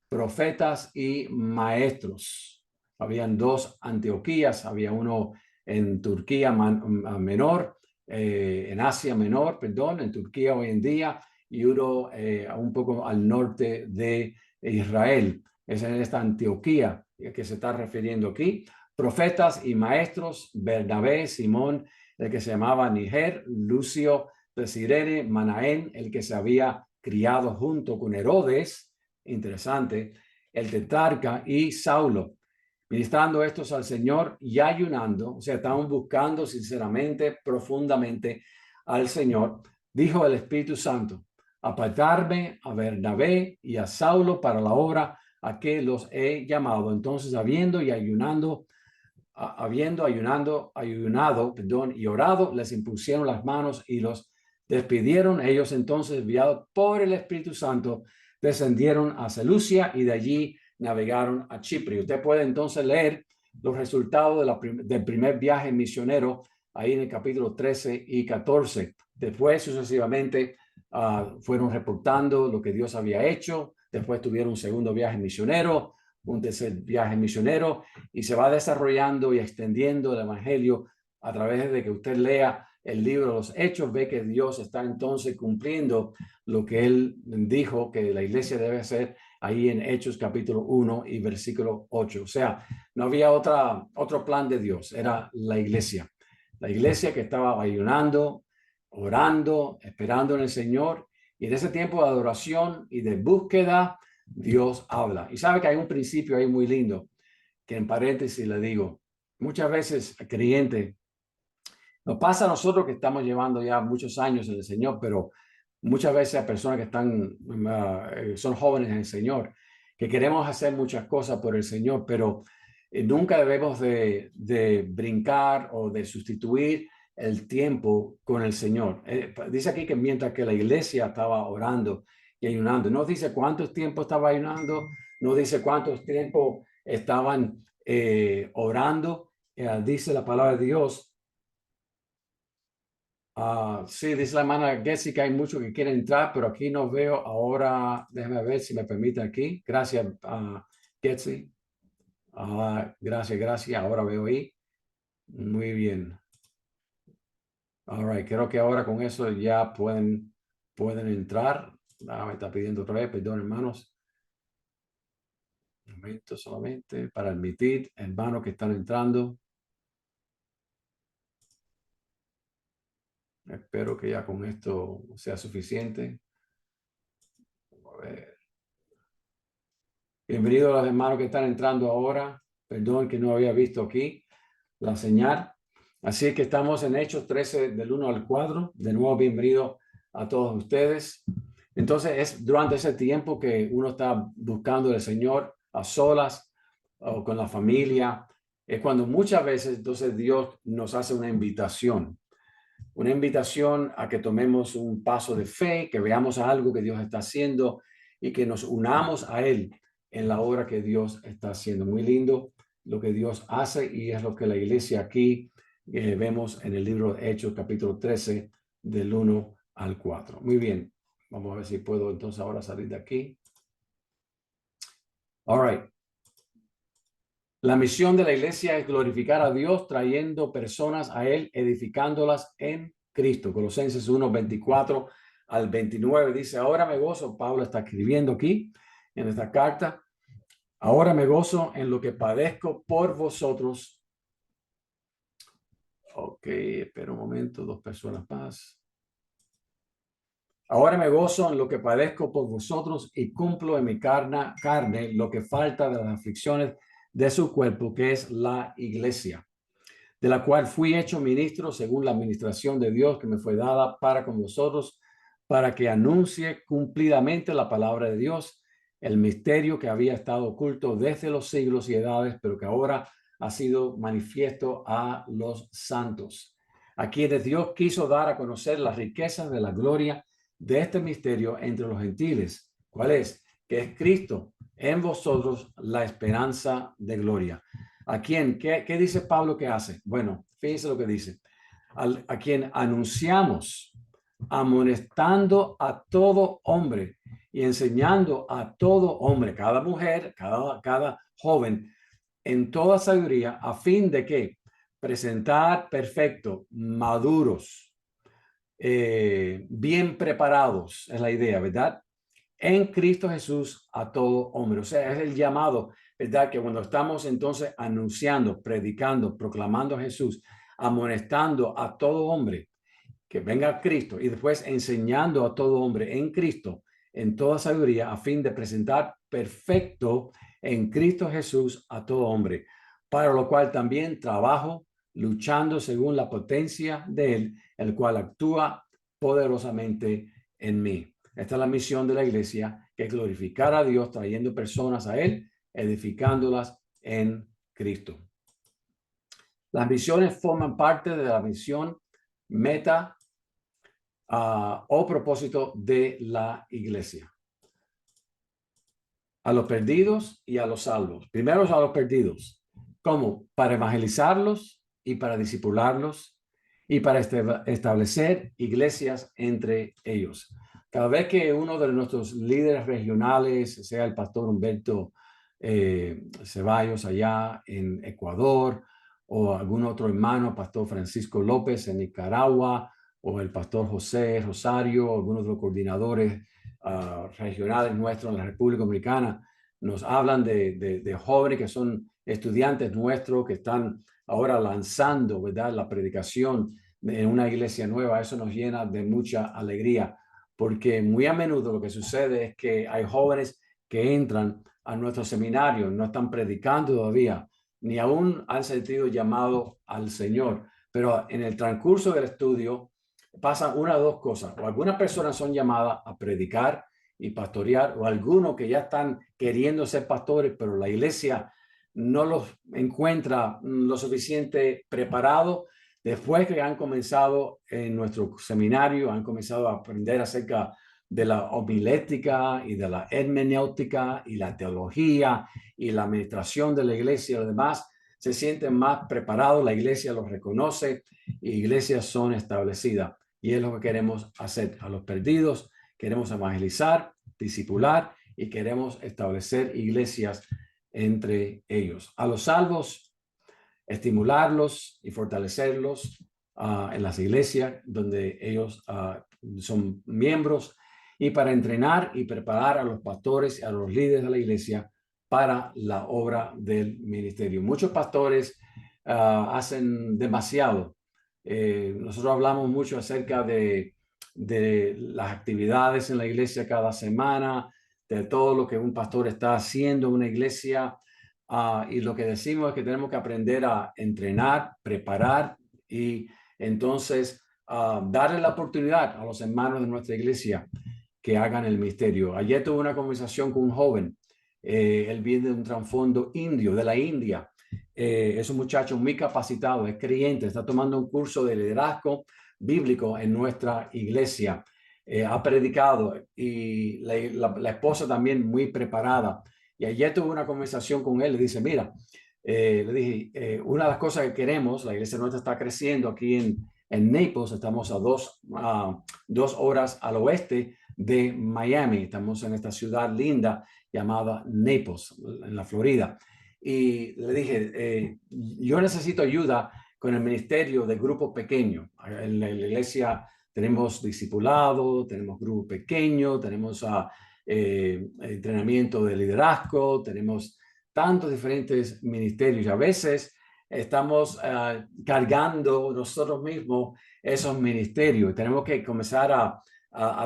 profetas y maestros. Habían 2 Antioquías, había uno en Turquía menor, en Asia menor, perdón, en Turquía hoy en día, y uno un poco al norte de Israel. Es en esta Antioquía que se está refiriendo aquí. Profetas y maestros, Bernabé, Simón, el que se llamaba Niger, Lucio de Cirene, Manaén, el que se había criado junto con Herodes, interesante, el tetrarca, y Saulo, ministrando estos al Señor y ayunando. O sea, estaban buscando sinceramente, profundamente al Señor. Dijo el Espíritu Santo: apartarme a Bernabé y a Saulo para la obra a que los he llamado. Entonces, habiendo ayunado, y orado, les impusieron las manos y los despidieron. Ellos entonces, enviados por el Espíritu Santo, descendieron a Seleucia y de allí navegaron a Chipre. Usted puede entonces leer los resultados del primer viaje misionero ahí en el capítulo 13 y 14. Después, sucesivamente, fueron reportando lo que Dios había hecho. Después tuvieron un segundo viaje misionero, un tercer viaje misionero, y se va desarrollando y extendiendo el evangelio a través de que usted lea el libro de los Hechos. Ve que Dios está entonces cumpliendo lo que él dijo que la iglesia debe hacer ahí en Hechos capítulo 1 y versículo 8. O sea, no había otro plan de Dios, era la iglesia que estaba ayunando, orando, esperando en el Señor, y en ese tiempo de adoración y de búsqueda, Dios habla. Y sabe que hay un principio ahí muy lindo, que en paréntesis le digo, muchas veces creyente, nos pasa a nosotros que estamos llevando ya muchos años en el Señor, pero muchas veces a personas que son jóvenes en el Señor, que queremos hacer muchas cosas por el Señor, pero nunca debemos de brincar o de sustituir el tiempo con el Señor. Dice aquí que mientras que la iglesia estaba orando y ayunando. No dice cuánto tiempo estaba ayunando, no dice cuánto tiempo estaban orando. Dice la palabra de Dios. Sí, dice la hermana Jessica, hay muchos que quieren entrar, pero aquí no veo ahora. Déjame ver si me permite aquí. Gracias, Jessica. Gracias, gracias. Ahora veo ahí. Muy bien. All right. Creo que ahora con eso ya pueden entrar. Me está pidiendo otra vez, perdón, hermanos. Un momento solamente para admitir hermanos que están entrando. Espero que ya con esto sea suficiente. Vamos a ver. Bienvenidos a los hermanos que están entrando ahora. Perdón que no había visto aquí la señal. Así que estamos en Hechos 13 del 1 al 4. De nuevo, bienvenido a todos ustedes. Entonces es durante ese tiempo que uno está buscando al Señor a solas o con la familia. Es cuando muchas veces entonces Dios nos hace una invitación a que tomemos un paso de fe, que veamos algo que Dios está haciendo y que nos unamos a Él en la obra que Dios está haciendo. Muy lindo lo que Dios hace y es lo que la iglesia aquí vemos en el libro de Hechos, capítulo 13, del 1 al 4. Muy bien, vamos a ver si puedo entonces ahora salir de aquí. All right. La misión de la iglesia es glorificar a Dios trayendo personas a Él, edificándolas en Cristo. Colosenses 1, 24 al 29 dice, ahora me gozo, Pablo está escribiendo aquí en esta carta, ahora me gozo en lo que padezco por vosotros. Ok, espera un momento, 2 personas más. Ahora me gozo en lo que padezco por vosotros y cumplo en mi carne lo que falta de las aflicciones de su cuerpo, que es la iglesia, de la cual fui hecho ministro según la administración de Dios que me fue dada para con vosotros, para que anuncie cumplidamente la palabra de Dios, el misterio que había estado oculto desde los siglos y edades, pero que ahora ha sido manifiesto a los santos, a quienes Dios quiso dar a conocer las riquezas de la gloria de este misterio entre los gentiles. ¿Cuál es? Que es Cristo en vosotros, la esperanza de gloria. ¿A quién? ¿Qué dice Pablo que hace? Bueno, fíjense lo que dice. A quien anunciamos, amonestando a todo hombre y enseñando a todo hombre, cada mujer, cada joven, en toda sabiduría, a fin de que presentar perfecto, maduros, bien preparados, es la idea, ¿verdad? En Cristo Jesús a todo hombre. O sea, es el llamado, ¿verdad? Que cuando estamos entonces anunciando, predicando, proclamando a Jesús, amonestando a todo hombre que venga a Cristo y después enseñando a todo hombre en Cristo, en toda sabiduría, a fin de presentar perfecto en Cristo Jesús a todo hombre, para lo cual también trabajo luchando según la potencia de Él, el cual actúa poderosamente en mí. Esta es la misión de la iglesia, que es glorificar a Dios trayendo personas a Él, edificándolas en Cristo. Las misiones forman parte de la misión, meta o propósito de la iglesia. A los perdidos y a los salvos. Primero a los perdidos. ¿Cómo? Para evangelizarlos y para discipularlos y para establecer iglesias entre ellos. Cada vez que uno de nuestros líderes regionales, sea el pastor Humberto Ceballos allá en Ecuador, o algún otro hermano, pastor Francisco López en Nicaragua, o el pastor José Rosario, o algunos de los coordinadores regionales nuestros en la República Dominicana, nos hablan de jóvenes que son estudiantes nuestros que están ahora lanzando, ¿verdad?, la predicación en una iglesia nueva. Eso nos llena de mucha alegría, porque muy a menudo lo que sucede es que hay jóvenes que entran a nuestro seminario, no están predicando todavía, ni aún han sentido llamado al Señor, pero en el transcurso del estudio pasan una o dos cosas. O algunas personas son llamadas a predicar y pastorear, o algunos que ya están queriendo ser pastores, pero la iglesia no los encuentra lo suficiente preparados. Después que han comenzado en nuestro seminario, han comenzado a aprender acerca de la homilética y de la hermenéutica y la teología y la administración de la iglesia y lo demás, se sienten más preparados, la iglesia los reconoce y iglesias son establecidas. Y es lo que queremos hacer. A los perdidos queremos evangelizar, discipular y queremos establecer iglesias entre ellos. A los salvos, estimularlos y fortalecerlos en las iglesias donde ellos son miembros, y para entrenar y preparar a los pastores y a los líderes de la iglesia para la obra del ministerio. Muchos pastores hacen demasiado. Nosotros hablamos mucho acerca de las actividades en la iglesia cada semana, de todo lo que un pastor está haciendo en una iglesia. Y lo que decimos es que tenemos que aprender a entrenar, preparar y entonces darle la oportunidad a los hermanos de nuestra iglesia que hagan el misterio. Ayer tuve una conversación con un joven. Él viene de un trasfondo indio, de la India. Es un muchacho muy capacitado, es creyente, está tomando un curso de liderazgo bíblico en nuestra iglesia. Ha predicado y la esposa también muy preparada. Y ayer tuve una conversación con él. Le dice, mira, le dije, una de las cosas que queremos, la iglesia nuestra está creciendo aquí en Naples. Estamos a 2 horas al oeste de Miami. Estamos en esta ciudad linda llamada Naples, en la Florida. Y le dije, yo necesito ayuda con el ministerio de grupos pequeños. En la iglesia tenemos discipulado, tenemos grupo pequeño, tenemos entrenamiento de liderazgo, tenemos tantos diferentes ministerios y a veces estamos cargando nosotros mismos esos ministerios. Tenemos que comenzar a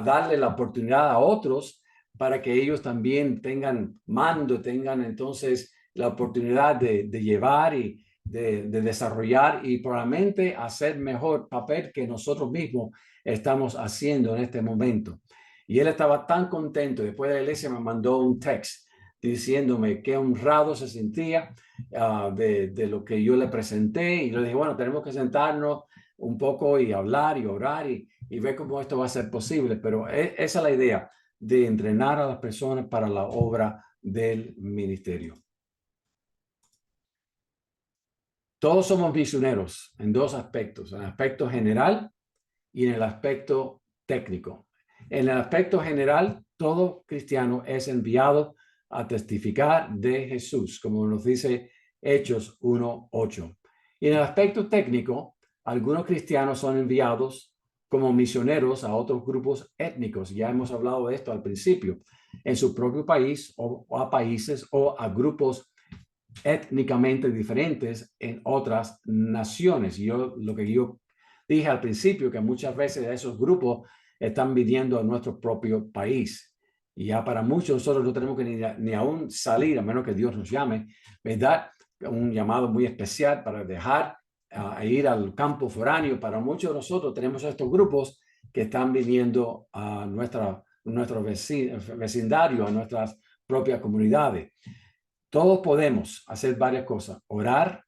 darle la oportunidad a otros para que ellos también tengan mando, tengan entonces la oportunidad de llevar y de desarrollar y probablemente hacer mejor papel que nosotros mismos estamos haciendo en este momento. Y él estaba tan contento. Después de la iglesia me mandó un text diciéndome qué honrado se sentía de lo que yo le presenté. Y le dije, bueno, tenemos que sentarnos un poco y hablar y orar y ver cómo esto va a ser posible. Pero esa es la idea, de entrenar a las personas para la obra del ministerio. Todos somos misioneros en 2 aspectos, en el aspecto general y en el aspecto técnico. En el aspecto general, todo cristiano es enviado a testificar de Jesús, como nos dice Hechos 1:8. Y en el aspecto técnico, algunos cristianos son enviados como misioneros a otros grupos étnicos. Ya hemos hablado de esto al principio, en su propio país o a países o a grupos étnicamente diferentes en otras naciones. Lo que yo dije al principio, que muchas veces esos grupos están viniendo a nuestro propio país. Y ya para muchos nosotros no tenemos que ni aún salir, a menos que Dios nos llame, ¿verdad? Un llamado muy especial para dejar ir al campo foráneo. Para muchos de nosotros tenemos estos grupos que están viniendo a nuestro vecindario, a nuestras propias comunidades. Todos podemos hacer varias cosas: orar,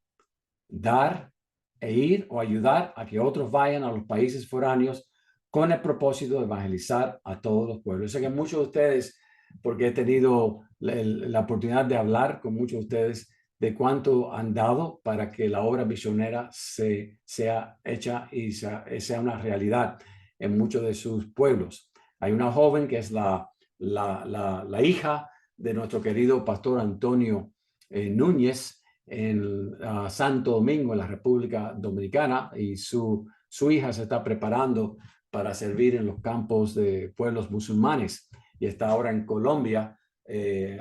dar e ir o ayudar a que otros vayan a los países foráneos con el propósito de evangelizar a todos los pueblos. Yo sé que muchos de ustedes, porque he tenido la oportunidad de hablar con muchos de ustedes de cuánto han dado para que la obra misionera sea hecha y sea una realidad en muchos de sus pueblos. Hay una joven que es la hija de nuestro querido pastor Antonio Núñez en Santo Domingo, en la República Dominicana, y su hija se está preparando para servir en los campos de pueblos musulmanes y está ahora en Colombia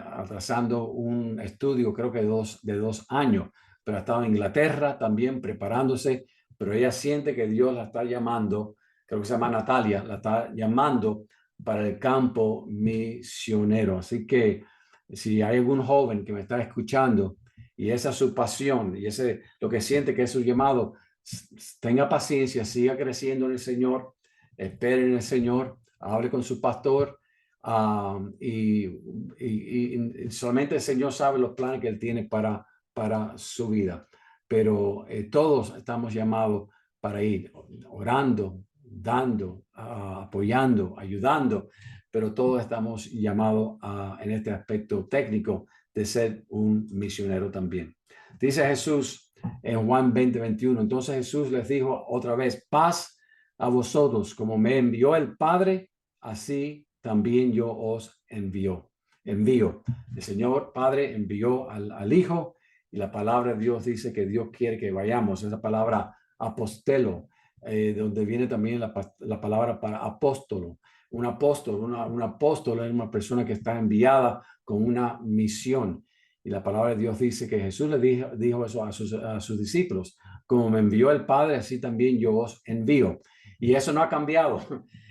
atrasando un estudio, creo que de 2 años, pero ha estado en Inglaterra también preparándose, pero ella siente que Dios la está llamando, creo que se llama Natalia, la está llamando para el campo misionero. Así que si hay algún joven que me está escuchando y esa es su pasión y ese lo que siente que es su llamado, tenga paciencia, siga creciendo en el Señor, espere en el Señor, hable con su pastor y solamente el Señor sabe los planes que Él tiene para su vida. Pero todos estamos llamados para ir orando, dando, apoyando, ayudando, pero todos estamos llamados en este aspecto técnico de ser un misionero también. Dice Jesús en Juan 20:21, entonces Jesús les dijo otra vez, paz a vosotros, como me envió el Padre, así también yo os envío. El Señor Padre envió al Hijo, y la palabra de Dios dice que Dios quiere que vayamos. Esa palabra apostelo, de donde viene también la palabra para apóstolo. Un apóstol, un apóstol es una persona que está enviada con una misión. Y la palabra de Dios dice que Jesús le dijo eso a sus discípulos. Como me envió el Padre, así también yo os envío. Y eso no ha cambiado.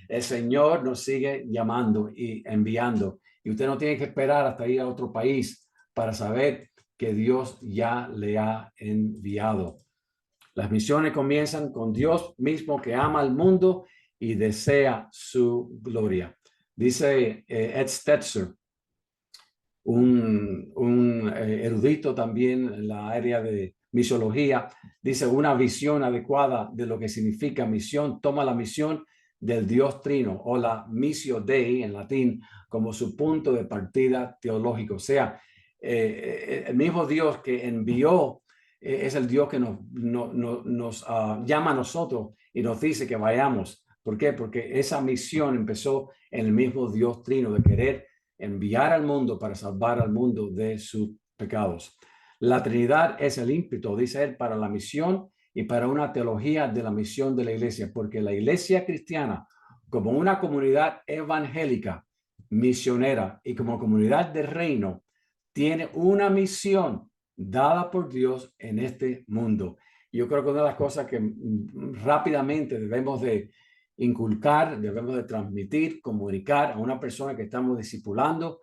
El Señor nos sigue llamando y enviando. Y usted no tiene que esperar hasta ir a otro país para saber que Dios ya le ha enviado. Las misiones comienzan con Dios mismo, que ama al mundo y desea su gloria. Dice Ed Stetzer, un erudito también en la área de misiología, dice: una visión adecuada de lo que significa misión toma la misión del Dios Trino, o la missio Dei en latín, como su punto de partida teológico. O sea, el mismo Dios que envió es el Dios que nos llama a nosotros y nos dice que vayamos. ¿Por qué? Porque esa misión empezó en el mismo Dios Trino, de querer enviar al mundo para salvar al mundo de sus pecados. La Trinidad es el ímpetu, dice él, para la misión y para una teología de la misión de la iglesia, porque la iglesia cristiana, como una comunidad evangélica, misionera y como comunidad de reino, tiene una misión dada por Dios en este mundo. Yo creo que una de las cosas que rápidamente debemos de inculcar, debemos de transmitir, comunicar a una persona que estamos discipulando,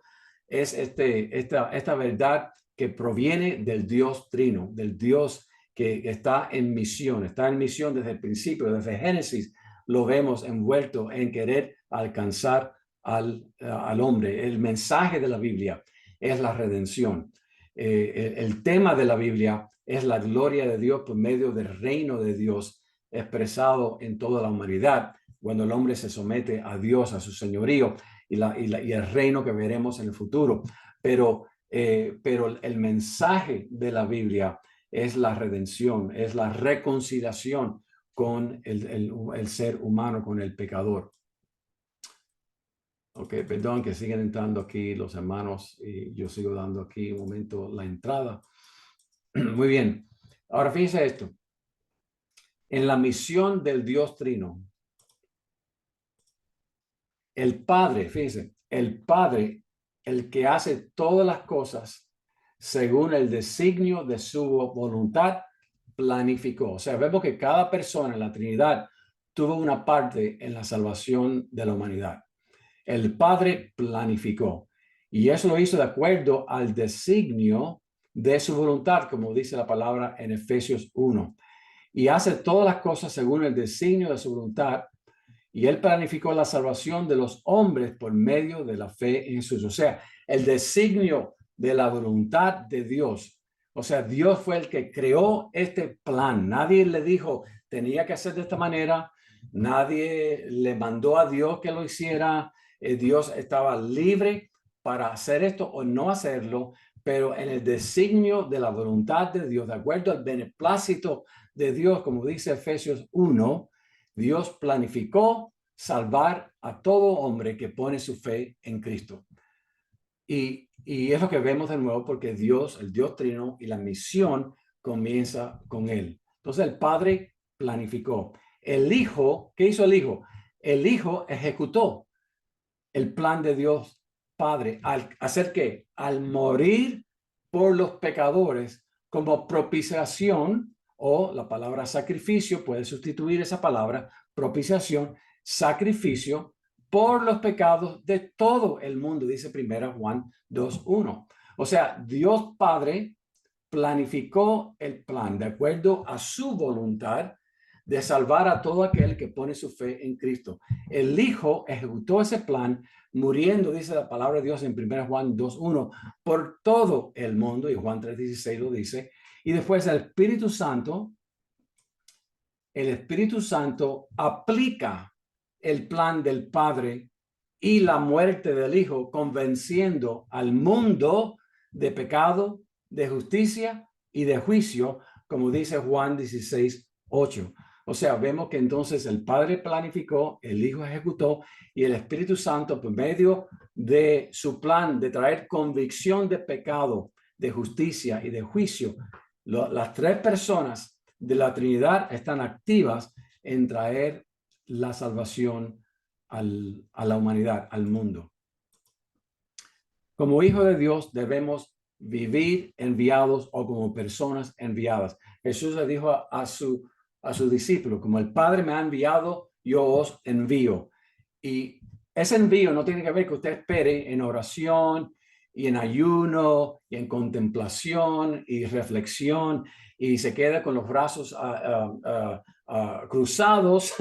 es esta verdad que proviene del Dios Trino, del Dios que está en misión desde el principio, desde Génesis. Lo vemos envuelto en querer alcanzar al hombre. El mensaje de la Biblia es la redención. El tema de la Biblia es la gloria de Dios por medio del reino de Dios expresado en toda la humanidad, cuando el hombre se somete a Dios, a su señorío y el reino que veremos en el futuro. Pero el mensaje de la Biblia es la redención, es la reconciliación con el ser humano, con el pecador. Ok, perdón que siguen entrando aquí los hermanos y yo sigo dando aquí un momento la entrada. Muy bien. Ahora fíjense esto. En la misión del Dios Trino, el Padre, fíjense, el Padre, el que hace todas las cosas según el designio de su voluntad, planificó. O sea, vemos que cada persona en la Trinidad tuvo una parte en la salvación de la humanidad. El Padre planificó, y eso lo hizo de acuerdo al designio de su voluntad, como dice la palabra en Efesios 1. Y hace todas las cosas según el designio de su voluntad. Y él planificó la salvación de los hombres por medio de la fe en Jesús. O sea, el designio de la voluntad de Dios. O sea, Dios fue el que creó este plan. Nadie le dijo, tenía que hacer de esta manera. Nadie le mandó a Dios que lo hiciera. Dios estaba libre para hacer esto o no hacerlo, pero en el designio de la voluntad de Dios, de acuerdo al beneplácito de Dios, como dice Efesios 1, Dios planificó salvar a todo hombre que pone su fe en Cristo. Y es lo que vemos de nuevo, porque Dios, el Dios Trino, y la misión comienza con él. Entonces el Padre planificó. El Hijo, ¿qué hizo el Hijo? El Hijo ejecutó el plan de Dios Padre. ¿Al hacer qué? Al morir por los pecadores como propiciación, o la palabra sacrificio puede sustituir esa palabra, propiciación, sacrificio por los pecados de todo el mundo, dice 1 Juan 2:1. O sea, Dios Padre planificó el plan de acuerdo a su voluntad de salvar a todo aquel que pone su fe en Cristo. El Hijo ejecutó ese plan muriendo, dice la palabra de Dios en 1 Juan 2:1, por todo el mundo, y Juan 3:16 lo dice. Y después el Espíritu Santo aplica el plan del Padre y la muerte del Hijo, convenciendo al mundo de pecado, de justicia y de juicio, como dice Juan 16:8. O sea, vemos que entonces el Padre planificó, el Hijo ejecutó y el Espíritu Santo, por medio de su plan de traer convicción de pecado, de justicia y de juicio, las tres personas de la Trinidad están activas en traer la salvación a la humanidad, al mundo. Como hijos de Dios debemos vivir enviados o como personas enviadas. Jesús le dijo a su discípulo, como el Padre me ha enviado, yo os envío. Y ese envío no tiene que ver que usted espere en oración y en ayuno y en contemplación y reflexión y se queda con los brazos cruzados.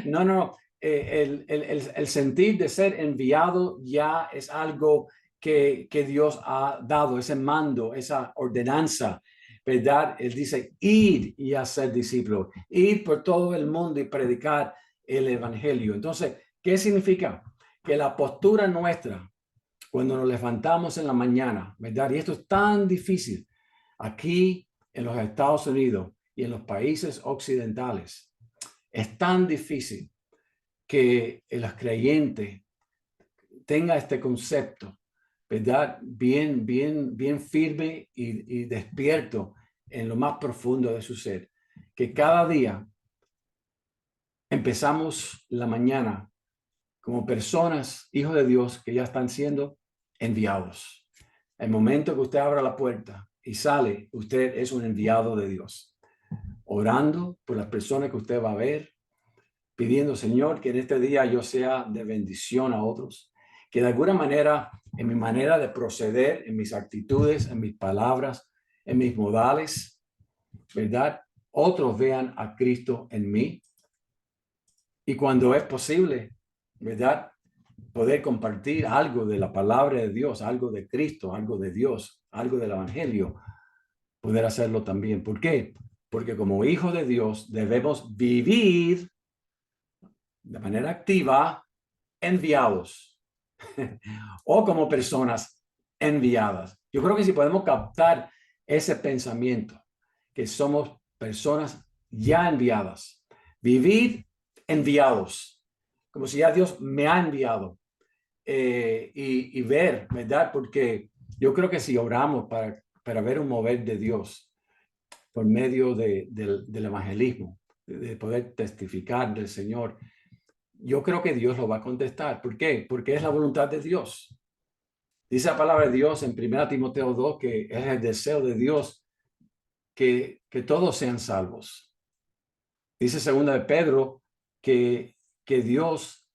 No, no. El sentir de ser enviado ya es algo que Dios ha dado, ese mando, esa ordenanza, ¿verdad? Él dice, ir y hacer discípulos, ir por todo el mundo y predicar el evangelio. Entonces, ¿qué significa? Que la postura nuestra, cuando nos levantamos en la mañana, ¿verdad? Y esto es tan difícil aquí en los Estados Unidos y en los países occidentales, es tan difícil que el creyente tenga este concepto, ¿verdad? Bien firme y despierto en lo más profundo de su ser. Que cada día empezamos la mañana como personas, hijos de Dios, que ya están siendo enviados. El momento que usted abra la puerta y sale, usted es un enviado de Dios. Orando por las personas que usted va a ver, pidiendo, Señor, que en este día yo sea de bendición a otros, que de alguna manera, en mi manera de proceder, en mis actitudes, en mis palabras, en mis modales, ¿verdad? Otros vean a Cristo en mí. Y cuando es posible, ¿verdad? Poder compartir algo de la palabra de Dios, algo de Cristo, algo de Dios, algo del Evangelio, poder hacerlo también. ¿Por qué? Porque como hijos de Dios debemos vivir de manera activa, enviados o como personas enviadas. Yo creo que si podemos captar ese pensamiento, que somos personas ya enviadas, vivir enviados, como si ya Dios me ha enviado, y ver, ¿verdad? Porque yo creo que si oramos para ver un mover de Dios por medio del evangelismo, de poder testificar del Señor, yo creo que Dios lo va a contestar. ¿Por qué? Porque es la voluntad de Dios. Dice la palabra de Dios en 1 Timoteo 2 que es el deseo de Dios que todos sean salvos. Dice 2 de Pedro que Dios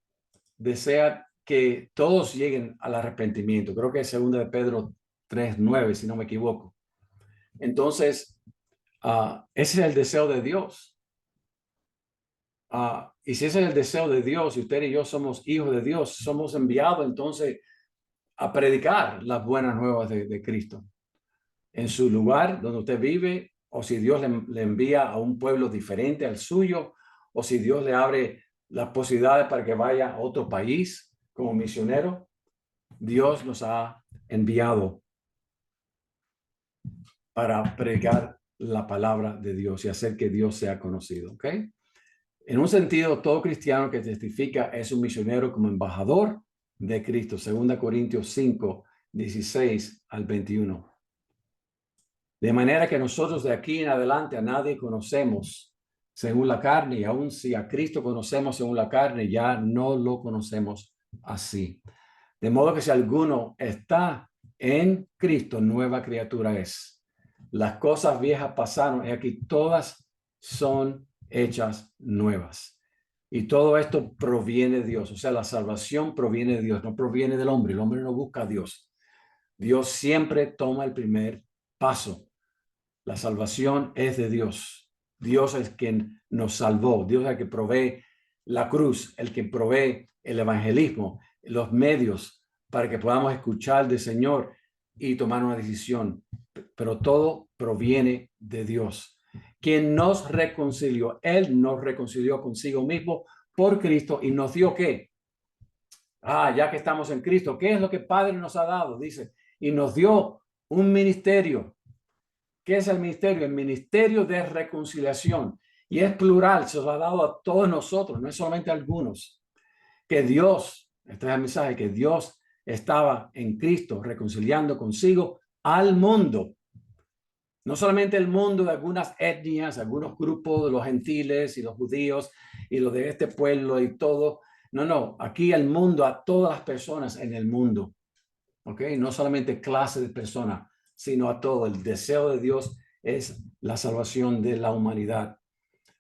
desea que todos lleguen al arrepentimiento. Creo que es 2 de Pedro 3:9, si no me equivoco. Entonces, ese es el deseo de Dios. Y si ese es el deseo de Dios y usted y yo somos hijos de Dios, somos enviados entonces a predicar las buenas nuevas de Cristo en su lugar donde usted vive, o si Dios le envía a un pueblo diferente al suyo, o si Dios le abre las posibilidades para que vaya a otro país como misionero. Dios nos ha enviado para predicar la palabra de Dios y hacer que Dios sea conocido, ¿ok? En un sentido, todo cristiano que testifica es un misionero como embajador de Cristo. 2 Corintios 5, 16 al 21. De manera que nosotros de aquí en adelante a nadie conocemos según la carne, y aun si a Cristo conocemos según la carne, ya no lo conocemos así. De modo que si alguno está en Cristo, nueva criatura es. Las cosas viejas pasaron y aquí todas son hechas nuevas. Y todo esto proviene de Dios. O sea, la salvación proviene de Dios, no proviene del hombre. El hombre no busca a Dios. Dios siempre toma el primer paso. La salvación es de Dios. Dios es quien nos salvó. Dios es el que provee la cruz, el que provee el evangelismo, los medios para que podamos escuchar del Señor y tomar una decisión. Pero todo proviene de Dios, quien nos reconcilió. Él nos reconcilió consigo mismo por Cristo y nos dio ¿qué? Ya que estamos en Cristo, ¿qué es lo que el Padre nos ha dado? Dice, y nos dio un ministerio. ¿Qué es el ministerio? El ministerio de reconciliación. Y es plural, se lo ha dado a todos nosotros, no es solamente a algunos. Que Dios, este es el mensaje, que Dios estaba en Cristo reconciliando consigo al mundo. No solamente el mundo de algunas etnias, algunos grupos de los gentiles y los judíos y los de este pueblo y todo. No, aquí el mundo, a todas las personas en el mundo. ¿Ok? No solamente clase de personas, sino a todo. El deseo de Dios es la salvación de la humanidad,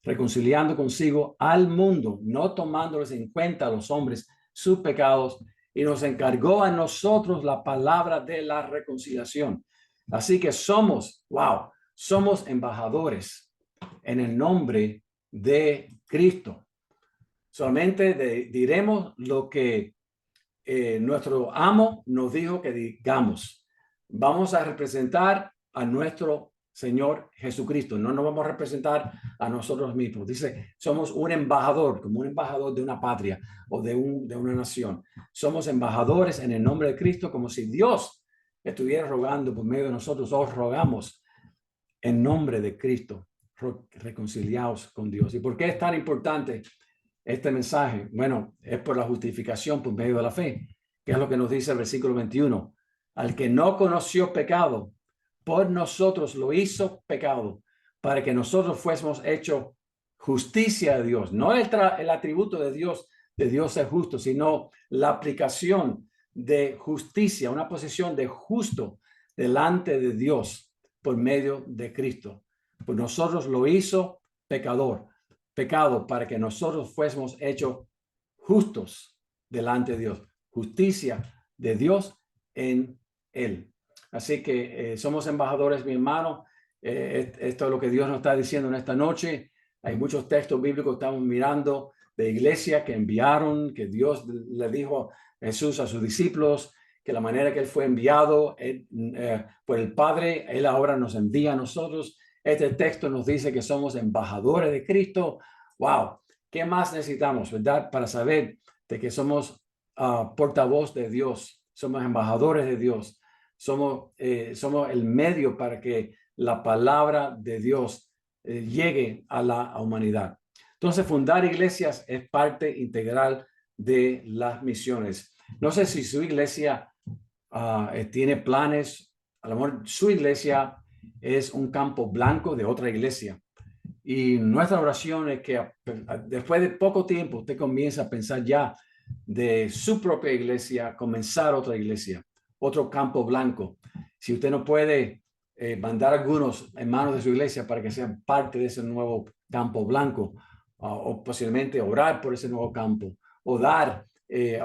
reconciliando consigo al mundo, no tomándoles en cuenta a los hombres sus pecados, y nos encargó a nosotros la palabra de la reconciliación. Así que somos embajadores en el nombre de Cristo. Solamente diremos lo que nuestro amo nos dijo que digamos. Vamos a representar a nuestro Señor Jesucristo. No nos vamos a representar a nosotros mismos. Dice, somos un embajador, como un embajador de una patria o de una nación. Somos embajadores en el nombre de Cristo, como si Dios estuviera rogando por medio de nosotros. Os rogamos en nombre de Cristo, reconciliados con Dios. ¿Y por qué es tan importante este mensaje? Bueno, es por la justificación por medio de la fe, que es lo que nos dice el versículo 21. Al que no conoció pecado, por nosotros lo hizo pecado, para que nosotros fuésemos hechos justicia de Dios. No el atributo de Dios es justo, sino la aplicación de justicia, una posición de justo delante de Dios por medio de Cristo. Pues nosotros lo hizo pecado para que nosotros fuésemos hechos justos delante de Dios, justicia de Dios en él. Así que somos embajadores, mi hermano. Esto es lo que Dios nos está diciendo en esta noche. Hay muchos textos bíblicos que estamos mirando de iglesia que enviaron, que Dios le dijo a Jesús a sus discípulos, que la manera que él fue enviado por el Padre, él ahora nos envía a nosotros. Este texto nos dice que somos embajadores de Cristo. ¡Wow! ¿Qué más necesitamos, verdad? Para saber de que somos portavoz de Dios, somos embajadores de Dios, somos el medio para que la palabra de Dios llegue a la humanidad. Entonces, fundar iglesias es parte integral de las misiones. No sé si su iglesia tiene planes. A lo mejor su iglesia es un campo blanco de otra iglesia. Y nuestra oración es que después de poco tiempo usted comienza a pensar ya de su propia iglesia, comenzar otra iglesia, otro campo blanco. Si usted no puede mandar algunos hermanos de su iglesia para que sean parte de ese nuevo campo blanco, o posiblemente orar por ese nuevo campo, o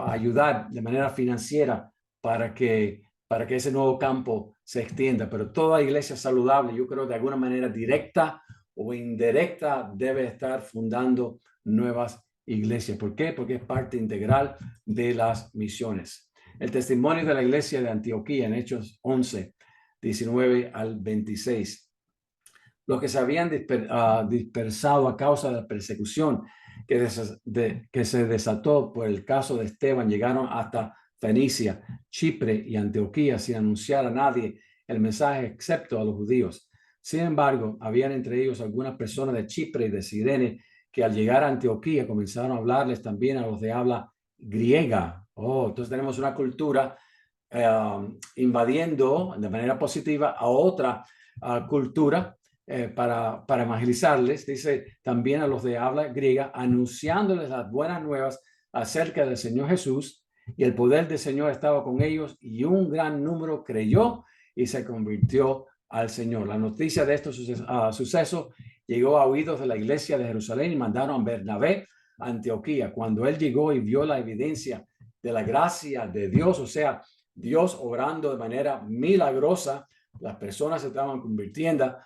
ayudar de manera financiera para que ese nuevo campo se extienda. Pero toda iglesia saludable, yo creo de alguna manera directa o indirecta, debe estar fundando nuevas iglesias. ¿Por qué? Porque es parte integral de las misiones. El testimonio de la iglesia de Antioquía en Hechos 11, 19 al 26. Los que se habían dispersado a causa de la persecución que se desató por el caso de Esteban llegaron hasta Fenicia, Chipre y Antioquía sin anunciar a nadie el mensaje excepto a los judíos. Sin embargo, habían entre ellos algunas personas de Chipre y de Cirene que al llegar a Antioquía comenzaron a hablarles también a los de habla griega. Entonces tenemos una cultura invadiendo de manera positiva a otra cultura para evangelizarles. Dice también a los de habla griega, anunciándoles las buenas nuevas acerca del Señor Jesús, y el poder del Señor estaba con ellos y un gran número creyó y se convirtió al Señor. La noticia de estos sucesos llegó a oídos de la iglesia de Jerusalén y mandaron a Bernabé a Antioquía. Cuando él llegó y vio la evidencia de la gracia de Dios, o sea, Dios obrando de manera milagrosa, las personas se estaban convirtiendo,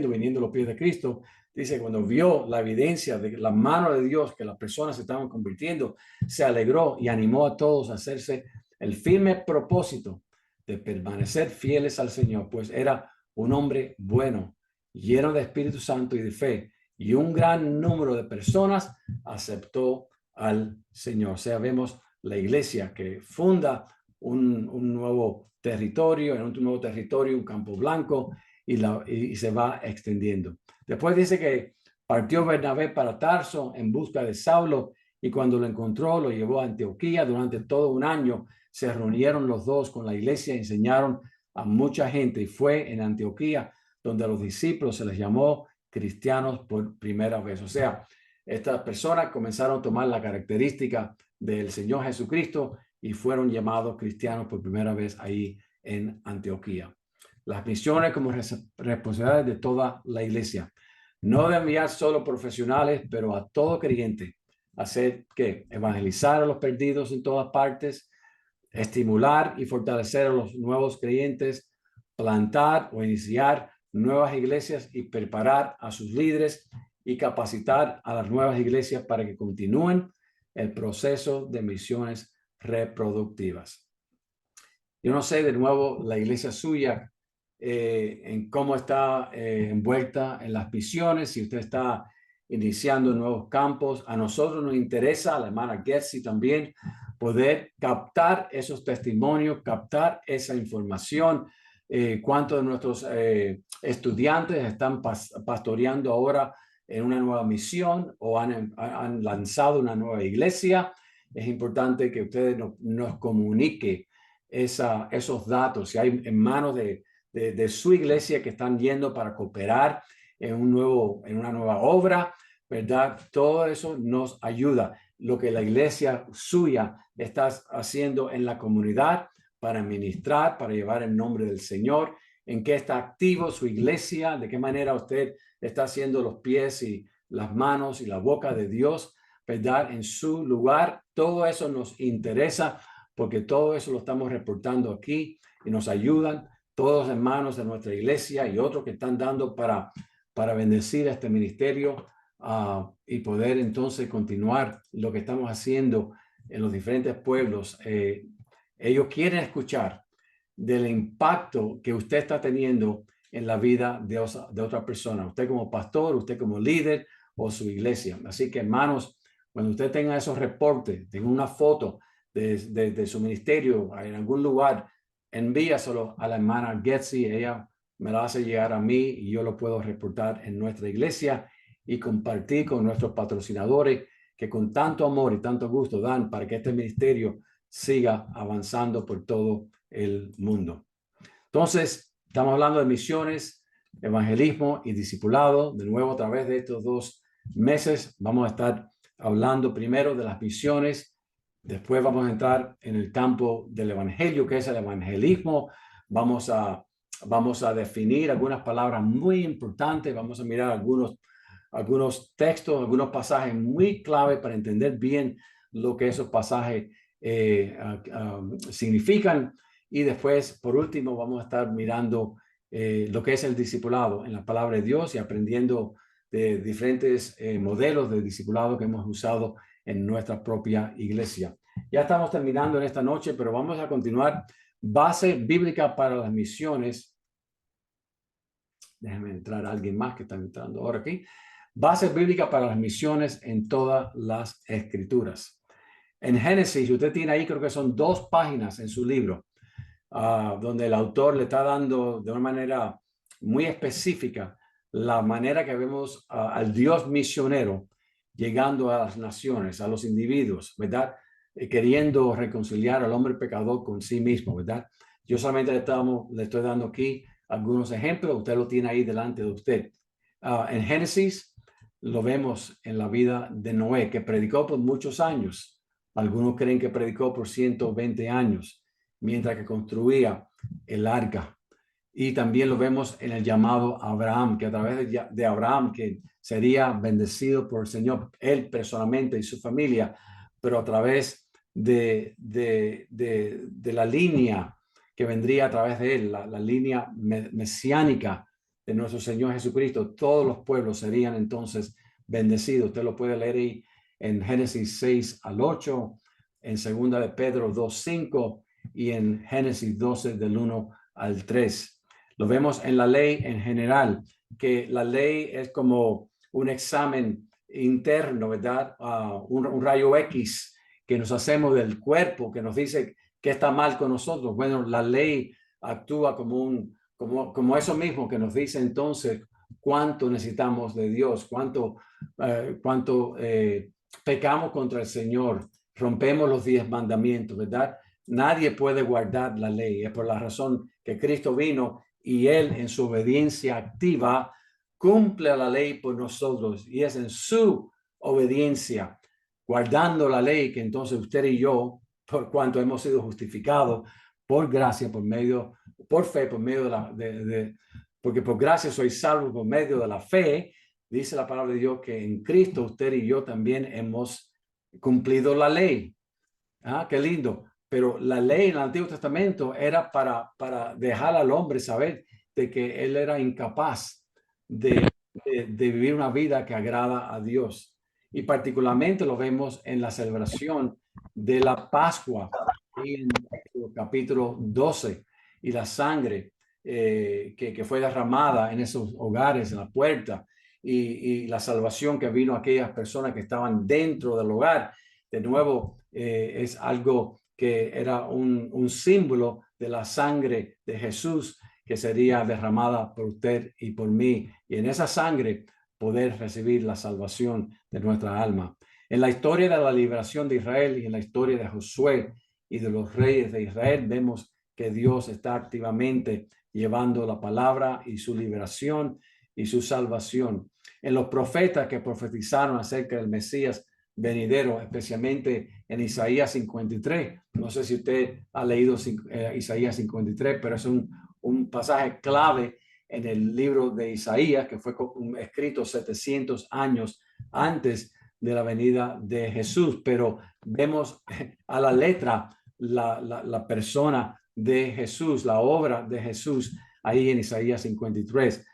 viniendo a los pies de Cristo. Dice, cuando vio la evidencia de la mano de Dios, que las personas se estaban convirtiendo, se alegró y animó a todos a hacerse el firme propósito de permanecer fieles al Señor, pues era un hombre bueno, lleno de Espíritu Santo y de fe, y un gran número de personas aceptó al Señor. O sea, vemos la iglesia, que funda un nuevo territorio, en un nuevo territorio, un campo blanco, y se va extendiendo. Después dice que partió Bernabé para Tarso en busca de Saulo, y cuando lo encontró, lo llevó a Antioquía. Durante todo un año se reunieron los dos con la iglesia, enseñaron a mucha gente, y fue en Antioquía donde a los discípulos se les llamó cristianos por primera vez. O sea, estas personas comenzaron a tomar la característica del Señor Jesucristo y fueron llamados cristianos por primera vez ahí en Antioquía. Las misiones como responsabilidad de toda la iglesia. No de enviar solo profesionales, pero a todo creyente. Hacer que evangelizar a los perdidos en todas partes, estimular y fortalecer a los nuevos creyentes, plantar o iniciar nuevas iglesias y preparar a sus líderes y capacitar a las nuevas iglesias para que continúen el proceso de misiones reproductivas. Yo no sé de nuevo la iglesia suya en cómo está envuelta en las misiones, si usted está iniciando nuevos campos. A nosotros nos interesa, a la hermana Getsi también, poder captar esos testimonios, captar esa información. ¿Cuántos de nuestros estudiantes están pastoreando ahora en una nueva misión o han lanzado una nueva iglesia? Es importante que ustedes nos comuniquen esos datos. Si hay hermanos de su iglesia que están yendo para cooperar en una nueva obra, ¿verdad? Todo eso nos ayuda. Lo que la iglesia suya está haciendo en la comunidad para ministrar, para llevar el nombre del Señor, en qué está activo su iglesia, de qué manera usted está haciendo los pies y las manos y la boca de Dios, ¿verdad? En su lugar. Todo eso nos interesa porque todo eso lo estamos reportando aquí y nos ayudan todos los hermanos de nuestra iglesia y otros que están dando para bendecir este ministerio y poder entonces continuar lo que estamos haciendo en los diferentes pueblos. Ellos quieren escuchar del impacto que usted está teniendo en la vida de otra persona, usted como pastor, usted como líder o su iglesia. Así que, hermanos, cuando usted tenga esos reportes, tenga una foto de su ministerio en algún lugar, envíaselo a la hermana Getsi. Ella me la hace llegar a mí y yo lo puedo reportar en nuestra iglesia y compartir con nuestros patrocinadores que con tanto amor y tanto gusto dan para que este ministerio siga avanzando por todo el mundo. Entonces, estamos hablando de misiones, evangelismo y discipulado. De nuevo, a través de estos 2 meses, vamos a estar hablando primero de las misiones. Después vamos a entrar en el campo del evangelio, que es el evangelismo. Vamos a definir algunas palabras muy importantes. Vamos a mirar algunos textos, algunos pasajes muy clave para entender bien lo que esos pasajes significan. Y después, por último, vamos a estar mirando lo que es el discipulado en la palabra de Dios y aprendiendo de diferentes modelos de discipulado que hemos usado en nuestra propia iglesia. Ya estamos terminando en esta noche, pero vamos a continuar. Base bíblica para las misiones. Déjenme entrar a alguien más que está entrando ahora aquí. Base bíblica para las misiones en todas las escrituras. En Génesis, usted tiene ahí, creo que son 2 páginas en su libro, donde el autor le está dando de una manera muy específica la manera que vemos al Dios misionero llegando a las naciones, a los individuos, ¿verdad? Queriendo reconciliar al hombre pecador con sí mismo, ¿verdad? Yo solamente le estoy dando aquí algunos ejemplos, usted lo tiene ahí delante de usted. En Génesis lo vemos en la vida de Noé, que predicó por muchos años. Algunos creen que predicó por 120 años, mientras que construía el arca. Y también lo vemos en el llamado Abraham, que a través de Abraham, que sería bendecido por el Señor, él personalmente y su familia, pero a través de la línea que vendría a través de él, la línea mesiánica de nuestro Señor Jesucristo, todos los pueblos serían entonces bendecidos. Usted lo puede leer ahí en Génesis 6 al 8, en 2 de Pedro 2:5 y en Génesis 12 del 1 al 3. Lo vemos en la ley en general, que la ley es como un examen interno, ¿verdad? Un rayo X que nos hacemos del cuerpo, que nos dice que está mal con nosotros. Bueno, la ley actúa como eso mismo que nos dice entonces cuánto necesitamos de Dios, cuánto pecamos contra el Señor, rompemos los 10 mandamientos, ¿verdad? Nadie puede guardar la ley. Es por la razón que Cristo vino y Él en su obediencia activa cumple la ley por nosotros, y es en su obediencia, guardando la ley, que entonces usted y yo, por cuanto hemos sido justificados por gracia, por fe, por medio porque por gracia soy salvo por medio de la fe. Dice la palabra de Dios que en Cristo usted y yo también hemos cumplido la ley. Ah, qué lindo. Pero la ley en el Antiguo Testamento era para dejar al hombre saber de que él era incapaz de vivir una vida que agrada a Dios. Y particularmente lo vemos en la celebración de la Pascua, en el capítulo 12, y la sangre que fue derramada en esos hogares, en la puerta, y la salvación que vino a aquellas personas que estaban dentro del hogar. De nuevo, es algo que era un símbolo de la sangre de Jesús que sería derramada por usted y por mí, y en esa sangre poder recibir la salvación de nuestra alma. En la historia de la liberación de Israel y en la historia de Josué y de los reyes de Israel, vemos que Dios está activamente llevando la palabra y su liberación y su salvación. En los profetas que profetizaron acerca del Mesías venidero, especialmente en Isaías 53. No sé si usted ha leído Isaías 53, pero es un pasaje clave en el libro de Isaías, que fue escrito 700 años antes de la venida de Jesús. Pero vemos a la letra la persona de Jesús, la obra de Jesús, ahí en Isaías 53.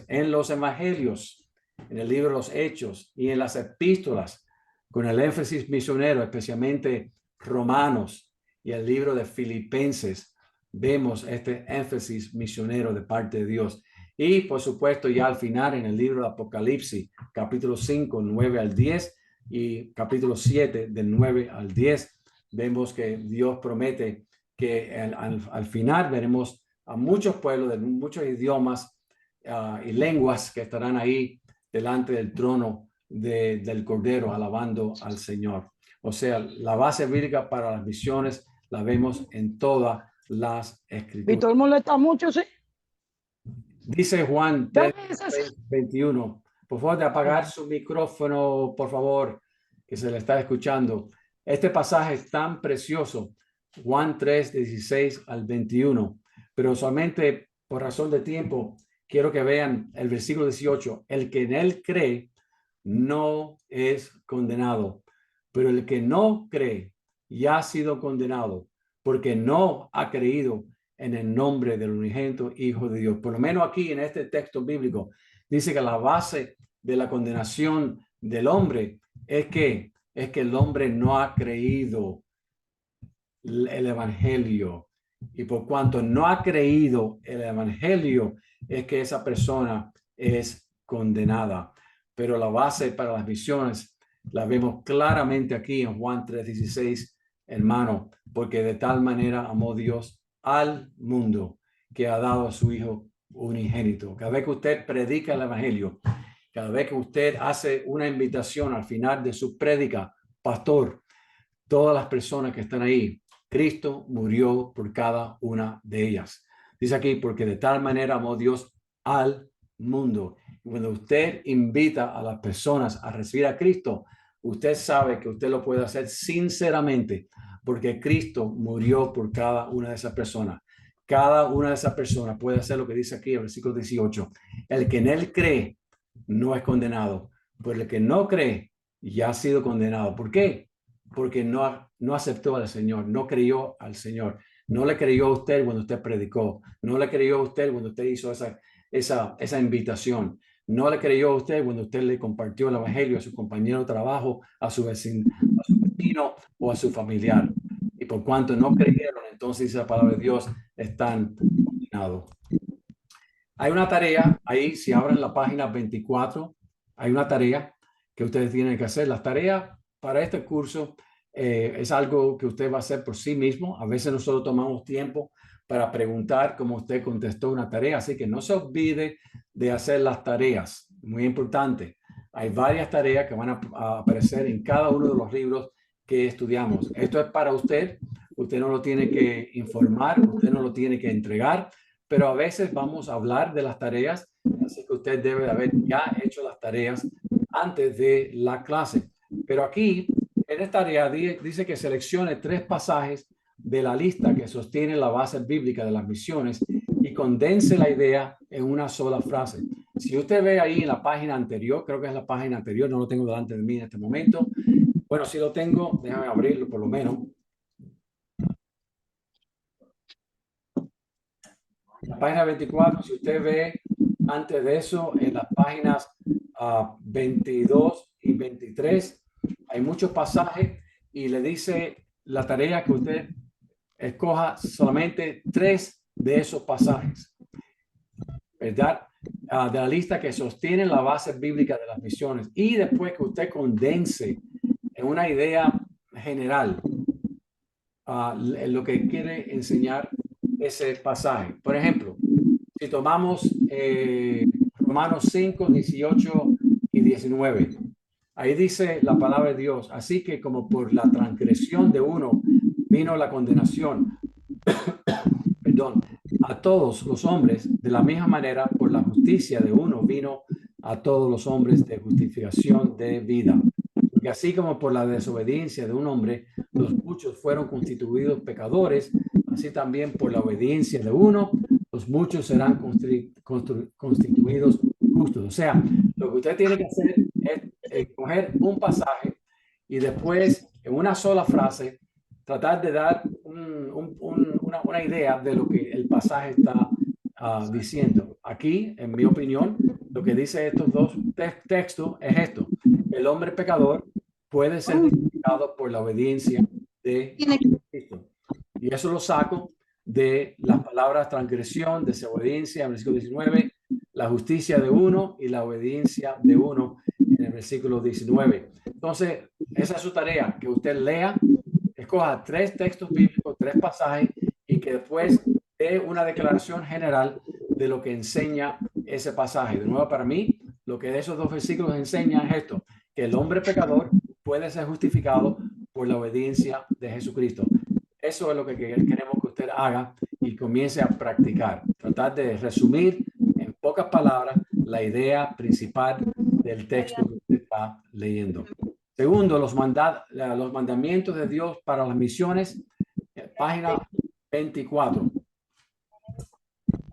En los evangelios, en el libro de los Hechos y en las epístolas, con el énfasis misionero, especialmente Romanos y el libro de Filipenses, vemos este énfasis misionero de parte de Dios. Y por supuesto, ya al final en el libro de Apocalipsis, capítulo 5, 9 al 10 y capítulo 7, del 9 al 10, vemos que Dios promete que al final veremos a muchos pueblos de muchos idiomas y lenguas que estarán ahí delante del trono del Cordero, alabando al Señor. O sea, la base bíblica para las misiones la vemos en todas las escrituras. Víctor molesta mucho, ¿sí? Dice Juan 3:21. Por favor, de apagar su micrófono, por favor, que se le está escuchando. Este pasaje es tan precioso, Juan 3:16 al 21, pero solamente por razón de tiempo quiero que vean el versículo 18. El que en él cree no es condenado, pero el que no cree ya ha sido condenado porque no ha creído en el nombre del unigénito Hijo de Dios. Por lo menos aquí en este texto bíblico dice que la base de la condenación del hombre es que el hombre no ha creído el evangelio, y por cuanto no ha creído el evangelio es que esa persona es condenada. Pero la base para las misiones la vemos claramente aquí en Juan 3:16, hermano, porque de tal manera amó Dios al mundo que ha dado a su Hijo unigénito. Cada vez que usted predica el evangelio, cada vez que usted hace una invitación al final de su prédica, pastor, todas las personas que están ahí, Cristo murió por cada una de ellas. Dice aquí, porque de tal manera amó Dios al mundo. Cuando usted invita a las personas a recibir a Cristo, usted sabe que usted lo puede hacer sinceramente, porque Cristo murió por cada una de esas personas. Cada una de esas personas puede hacer lo que dice aquí el versículo 18. El que en él cree no es condenado, pero el que no cree ya ha sido condenado. ¿Por qué? Porque no aceptó al Señor, no creyó al Señor. No le creyó a usted cuando usted predicó. No le creyó a usted cuando usted hizo esa invitación. No le creyó a usted cuando usted le compartió el evangelio a su compañero de trabajo, a su vecino o a su familiar. Y por cuanto no creyeron, entonces dice la palabra de Dios, están condenados. Hay una tarea ahí, si abren la página 24, hay una tarea que ustedes tienen que hacer. Las tareas para este curso es algo que usted va a hacer por sí mismo. A veces nosotros tomamos tiempo para preguntar cómo usted contestó una tarea, así que no se olvide de hacer las tareas. Muy importante. Hay varias tareas que van a aparecer en cada uno de los libros que estudiamos. Esto es para usted. Usted no lo tiene que informar, usted no lo tiene que entregar, pero a veces vamos a hablar de las tareas, así que usted debe de haber ya hecho las tareas antes de la clase. Pero aquí, en esta área, dice que seleccione 3 pasajes de la lista que sostiene la base bíblica de las misiones y condense la idea en una sola frase. Si usted ve ahí en la página anterior, creo que es la página anterior, no lo tengo delante de mí en este momento. Bueno, si lo tengo, déjame abrirlo por lo menos. La página 24, si usted ve antes de eso, en las páginas 22 y 23, hay muchos pasajes y le dice la tarea que usted escoja solamente 3 de esos pasajes, ¿verdad? De la lista que sostiene la base bíblica de las misiones, y después que usted condense en una idea general lo que quiere enseñar ese pasaje. Por ejemplo, si tomamos Romanos 5, 18 y 19, ahí dice la palabra de Dios: así que como por la transgresión de uno vino la condenación, perdón, a todos los hombres, de la misma manera por la justicia de uno vino a todos los hombres de justificación de vida. Y así como por la desobediencia de un hombre los muchos fueron constituidos pecadores, así también por la obediencia de uno los muchos serán constituidos justos. O sea, lo que usted tiene que hacer es escoger un pasaje y después, en una sola frase, tratar de dar una idea de lo que el pasaje está diciendo. Aquí, en mi opinión, lo que dice estos dos textos es esto: el hombre pecador puede ser justificado por la obediencia de Cristo. Y eso lo saco de las palabras transgresión, desobediencia, en el versículo 19, la justicia de uno y la obediencia de uno en el versículo 19. Entonces, esa es su tarea, que usted lea, escoja 3 textos bíblicos, 3 pasajes, y que después dé una declaración general de lo que enseña ese pasaje. De nuevo, para mí, lo que de esos 2 versículos enseña es esto: que el hombre pecador puede ser justificado por la obediencia de Jesucristo. Eso es lo que queremos que usted haga y comience a practicar. Tratar de resumir en pocas palabras la idea principal del texto que usted está leyendo. Segundo, los mandamientos de Dios para las misiones, página 24.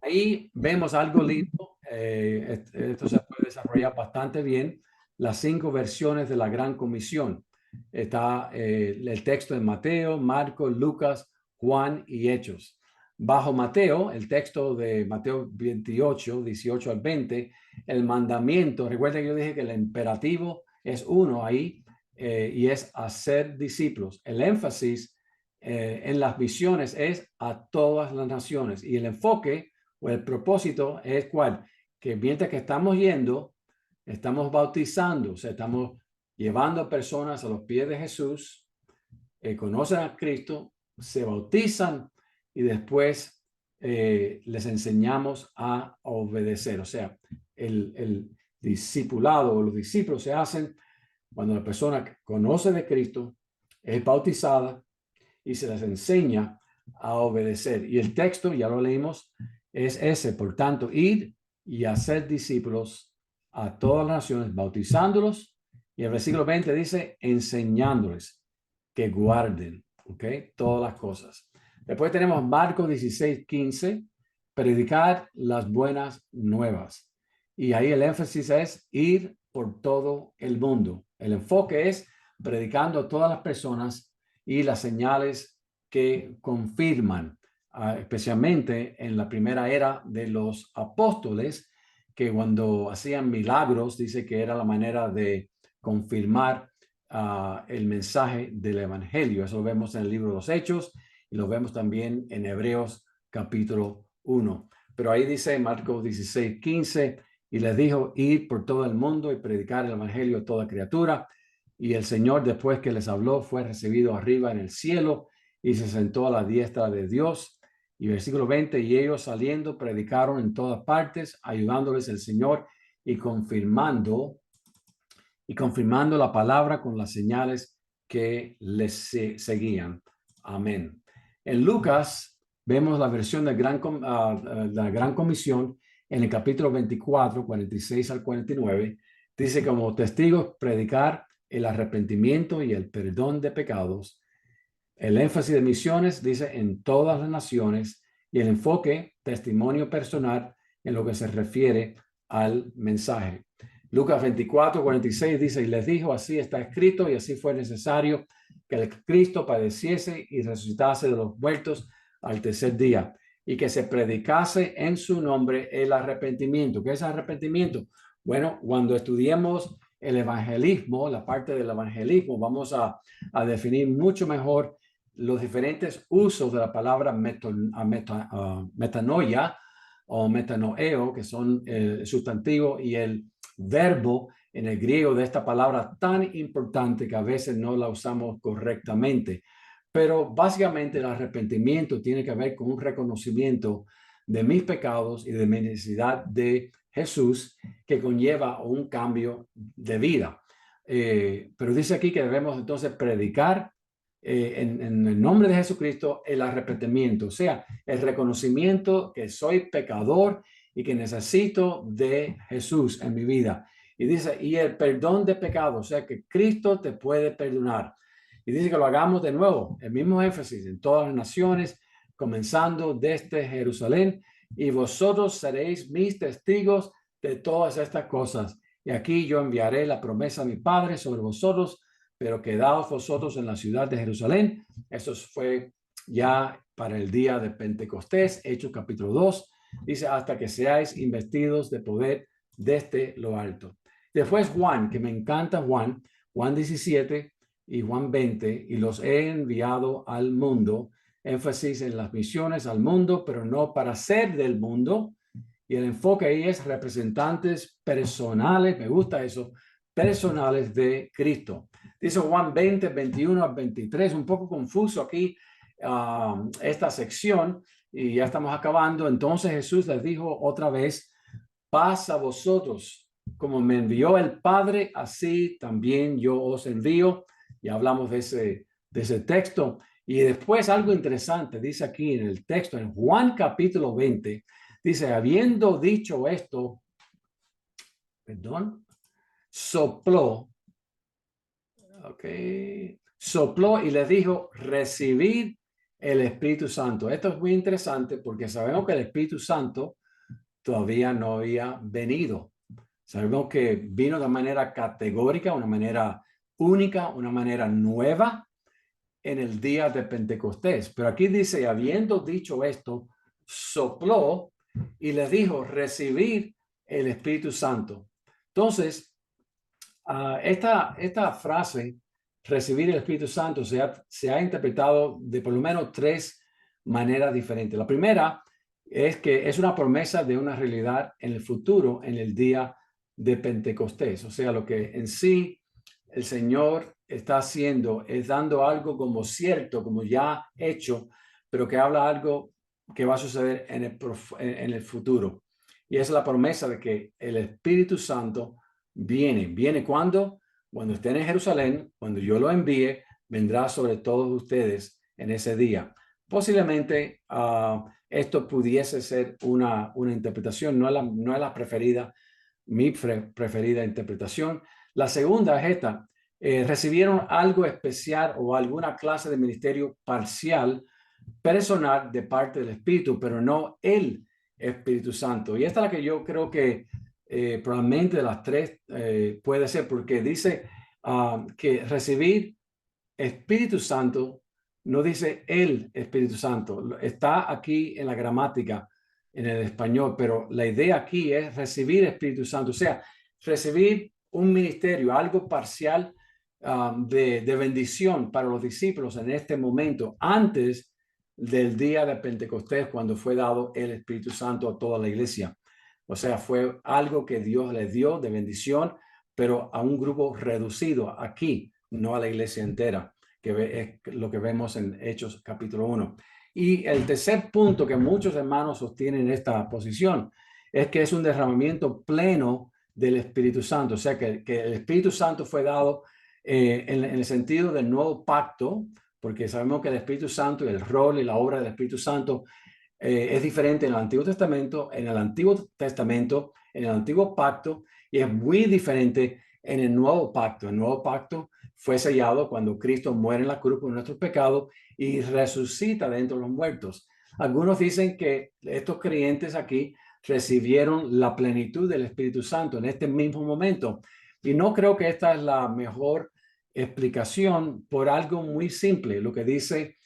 Ahí vemos algo lindo. Esto se puede desarrollar bastante bien. Las 5 versiones de la Gran Comisión. Está el texto de Mateo, Marcos, Lucas, Juan y Hechos. Bajo Mateo, el texto de Mateo 28, 18 al 20, el mandamiento, recuerden que yo dije que el imperativo es uno ahí, y es hacer discípulos. El énfasis en las misiones es a todas las naciones, y el enfoque o el propósito es ¿cuál? Que mientras que estamos yendo, estamos bautizando, o sea, estamos llevando a personas a los pies de Jesús, conocen a Cristo, se bautizan y después les enseñamos a obedecer. O sea, el discipulado o los discípulos se hacen cuando la persona conoce de Cristo, es bautizada y se les enseña a obedecer. Y el texto, ya lo leímos, es ese: por tanto, ir y hacer discípulos a todas las naciones, bautizándolos. Y el versículo 20 dice: enseñándoles que guarden, todas las cosas. Después tenemos Marcos 16, 15, predicar las buenas nuevas. Y ahí el énfasis es ir por todo el mundo. El enfoque es predicando a todas las personas y las señales que confirman, especialmente en la primera era de los apóstoles, que cuando hacían milagros, dice que era la manera de confirmar el mensaje del evangelio. Eso lo vemos en el libro de los Hechos y lo vemos también en Hebreos capítulo 1. Pero ahí dice Marcos 16, 15, y les dijo: ir por todo el mundo y predicar el evangelio a toda criatura. Y el Señor, después que les habló, fue recibido arriba en el cielo y se sentó a la diestra de Dios. Y versículo 20, y ellos saliendo predicaron en todas partes, ayudándoles el Señor y confirmando la palabra con las señales que les seguían. Amén. En Lucas vemos la versión de la Gran Comisión en el capítulo 24, 46 al 49. Dice, como testigos, predicar el arrepentimiento y el perdón de pecados. El énfasis de misiones dice en todas las naciones y el enfoque, testimonio personal en lo que se refiere al mensaje. Lucas 24, 46 dice, y les dijo, así está escrito y así fue necesario que el Cristo padeciese y resucitase de los muertos al tercer día y que se predicase en su nombre el arrepentimiento. ¿Qué es arrepentimiento? Bueno, cuando estudiemos el evangelismo, la parte del evangelismo, vamos a definir mucho mejor los diferentes usos de la palabra metanoia o metanoeo, que son el sustantivo y el verbo en el griego de esta palabra tan importante que a veces no la usamos correctamente. Pero básicamente el arrepentimiento tiene que ver con un reconocimiento de mis pecados y de mi necesidad de Jesús que conlleva un cambio de vida. Pero dice aquí que debemos entonces predicar en el nombre de Jesucristo el arrepentimiento, o sea, el reconocimiento que soy pecador y que necesito de Jesús en mi vida. Y dice, y el perdón de pecados, o sea, que Cristo te puede perdonar. Y dice que lo hagamos de nuevo, el mismo énfasis en todas las naciones, comenzando desde Jerusalén, y vosotros seréis mis testigos de todas estas cosas. Y aquí yo enviaré la promesa a mi Padre sobre vosotros, pero quedaos vosotros en la ciudad de Jerusalén. Eso fue ya para el día de Pentecostés, Hechos capítulo 2. Dice, hasta que seáis investidos de poder desde lo alto. Después Juan, que me encanta Juan 17 y Juan 20, y los he enviado al mundo. Énfasis en las misiones al mundo, pero no para ser del mundo. Y el enfoque ahí es representantes personales, me gusta eso, personales de Cristo. Dice Juan 20, 21 a 23, un poco confuso aquí esta sección y ya estamos acabando. Entonces Jesús les dijo otra vez, paz a vosotros, como me envió el Padre, así también yo os envío. Y hablamos de ese texto. Y después algo interesante, dice aquí en el texto, en Juan capítulo 20, dice, habiendo dicho esto, sopló. Sopló y les dijo, recibid el Espíritu Santo. Esto es muy interesante porque sabemos que el Espíritu Santo todavía no había venido. Sabemos que vino de manera categórica, una manera única, una manera nueva en el día de Pentecostés. Pero aquí dice, habiendo dicho esto, sopló y les dijo, recibid el Espíritu Santo. Entonces, esta frase, recibir el Espíritu Santo, se ha interpretado de por lo menos tres maneras diferentes. La primera es que es una promesa de una realidad en el futuro, en el día de Pentecostés. O sea, lo que en sí el Señor está haciendo es dando algo como cierto, como ya hecho, pero que habla algo que va a suceder en el futuro. Y es la promesa de que el Espíritu Santo viene cuando estén en Jerusalén, cuando yo lo envíe, vendrá sobre todos ustedes en ese día. Posiblemente esto pudiese ser una interpretación, no es la preferida, mi preferida interpretación. La segunda es esta, recibieron algo especial o alguna clase de ministerio parcial, personal de parte del Espíritu, pero no el Espíritu Santo. Y esta es la que yo creo que probablemente de las tres puede ser, porque dice que recibir Espíritu Santo no dice el Espíritu Santo. Está aquí en la gramática, en el español, pero la idea aquí es recibir Espíritu Santo, o sea, recibir un ministerio, algo parcial de bendición para los discípulos en este momento, antes del día de Pentecostés, cuando fue dado el Espíritu Santo a toda la iglesia. O sea, fue algo que Dios les dio de bendición pero a un grupo reducido aquí, no a la iglesia entera, que es lo que vemos en Hechos capítulo 1. Y el tercer punto que muchos hermanos sostienen en esta posición es que es un derramamiento pleno del Espíritu Santo, o sea que el Espíritu Santo fue dado en el sentido del nuevo pacto, porque sabemos que el Espíritu Santo y el rol y la obra del Espíritu Santo es diferente en el Antiguo Testamento, en el Antiguo Pacto, y es muy diferente en el Nuevo Pacto. El Nuevo Pacto fue sellado cuando Cristo muere en la cruz por nuestros pecados y resucita de entre los muertos. Algunos dicen que estos creyentes aquí recibieron la plenitud del Espíritu Santo en este mismo momento. Y no creo que esta es la mejor explicación por algo muy simple, lo que dice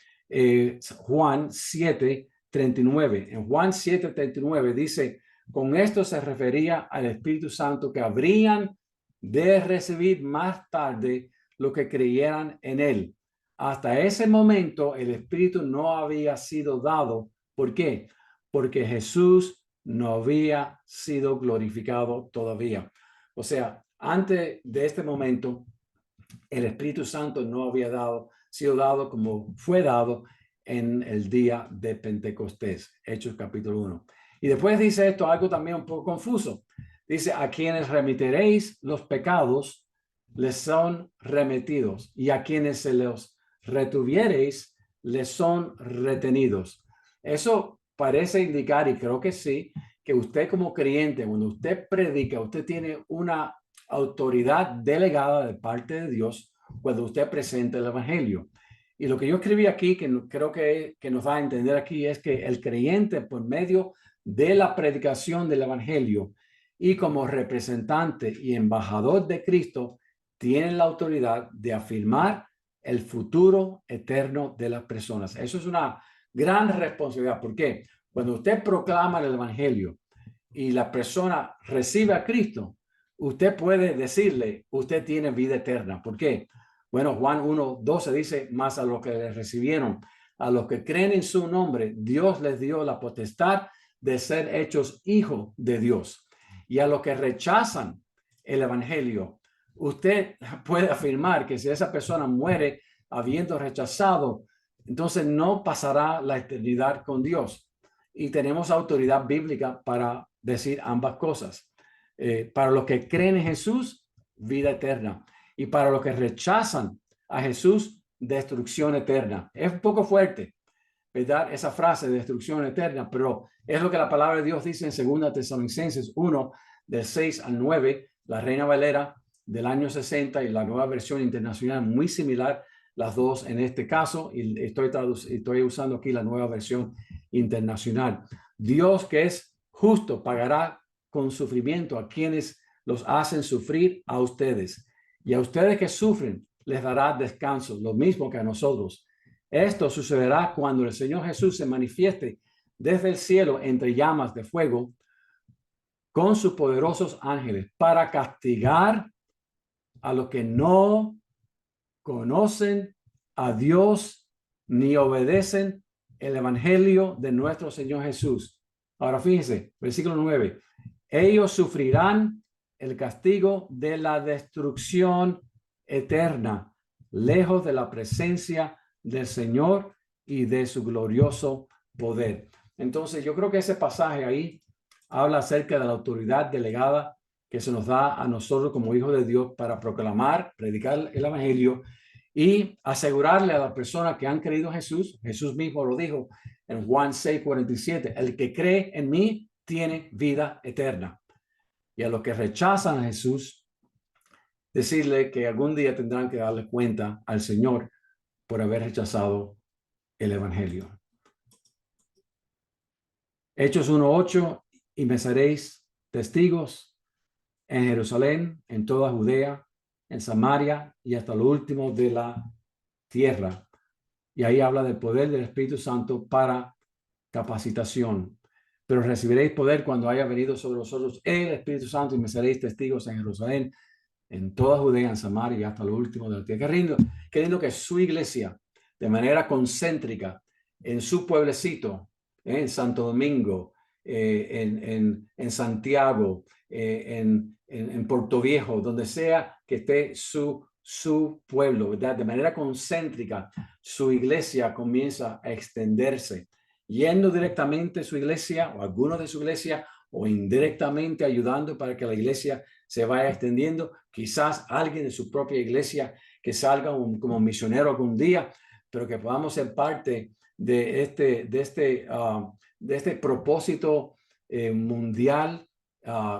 Juan 7:39. En Juan 7:39 dice, con esto se refería al Espíritu Santo que habrían de recibir más tarde lo que creyeran en él. Hasta ese momento el Espíritu no había sido dado. ¿Por qué? Porque Jesús no había sido glorificado todavía. O sea, antes de este momento, el Espíritu Santo no había sido dado como fue dado en el día de Pentecostés, Hechos capítulo 1. Y después dice esto, algo también un poco confuso. Dice, a quienes remitiréis los pecados, les son remitidos, y a quienes se los retuviereis, les son retenidos. Eso parece indicar, y creo que sí, que usted como creyente, cuando usted predica, usted tiene una autoridad delegada de parte de Dios cuando usted presenta el evangelio. Y lo que yo escribí aquí, que creo que nos va a entender aquí, es que el creyente, por medio de la predicación del evangelio y como representante y embajador de Cristo, tiene la autoridad de afirmar el futuro eterno de las personas. Eso es una gran responsabilidad. ¿Por qué? Cuando usted proclama el evangelio y la persona recibe a Cristo, usted puede decirle, usted tiene vida eterna. ¿Por qué? Bueno, Juan 1:12 dice, más a los que le recibieron, a los que creen en su nombre, Dios les dio la potestad de ser hechos hijos de Dios. Y a los que rechazan el evangelio, usted puede afirmar que si esa persona muere habiendo rechazado, entonces no pasará la eternidad con Dios. Y tenemos autoridad bíblica para decir ambas cosas. Para los que creen en Jesús, vida eterna. Y para los que rechazan a Jesús, destrucción eterna. Es un poco fuerte, ¿verdad? Esa frase de destrucción eterna, pero es lo que la palabra de Dios dice en 2 Tesalonicenses 1, del 6 al 9, la Reina Valera del año 60 y la Nueva Versión Internacional, muy similar, las dos en este caso, y estoy usando aquí la Nueva Versión Internacional. Dios, que es justo, pagará con sufrimiento a quienes los hacen sufrir a ustedes. Y a ustedes que sufren, les dará descanso, lo mismo que a nosotros. Esto sucederá cuando el Señor Jesús se manifieste desde el cielo entre llamas de fuego con sus poderosos ángeles para castigar a los que no conocen a Dios ni obedecen el evangelio de nuestro Señor Jesús. Ahora fíjense, versículo 9. Ellos sufrirán el castigo de la destrucción eterna, lejos de la presencia del Señor y de su glorioso poder. Entonces, yo creo que ese pasaje ahí habla acerca de la autoridad delegada que se nos da a nosotros como hijos de Dios para proclamar, predicar el evangelio y asegurarle a las personas que han creído en Jesús. Jesús mismo lo dijo en Juan 6:47, el que cree en mí tiene vida eterna. Y a los que rechazan a Jesús, decirle que algún día tendrán que darle cuenta al Señor por haber rechazado el evangelio. Hechos 1:8, y me seréis testigos en Jerusalén, en toda Judea, en Samaria y hasta lo último de la tierra. Y ahí habla del poder del Espíritu Santo para capacitación. Pero recibiréis poder cuando haya venido sobre vosotros el Espíritu Santo y me seréis testigos en Jerusalén, en toda Judea, en Samaria y hasta lo último de la tierra. Qué lindo que su iglesia, de manera concéntrica, en su pueblecito, en Santo Domingo, en Santiago, en Puerto Viejo, donde sea que esté su pueblo, ¿verdad? De manera concéntrica, su iglesia comienza a extenderse, yendo directamente a su iglesia o algunos de su iglesia o indirectamente ayudando para que la iglesia se vaya extendiendo. Quizás alguien de su propia iglesia que salga como misionero algún día, pero que podamos ser parte de este propósito mundial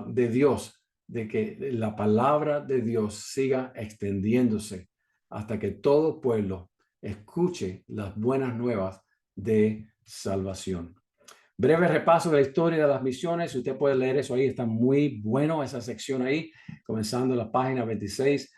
de Dios, de que la palabra de Dios siga extendiéndose hasta que todo pueblo escuche las buenas nuevas de salvación. Breve repaso de la historia de las misiones. Usted puede leer eso ahí. Está muy bueno esa sección ahí, comenzando la página 26.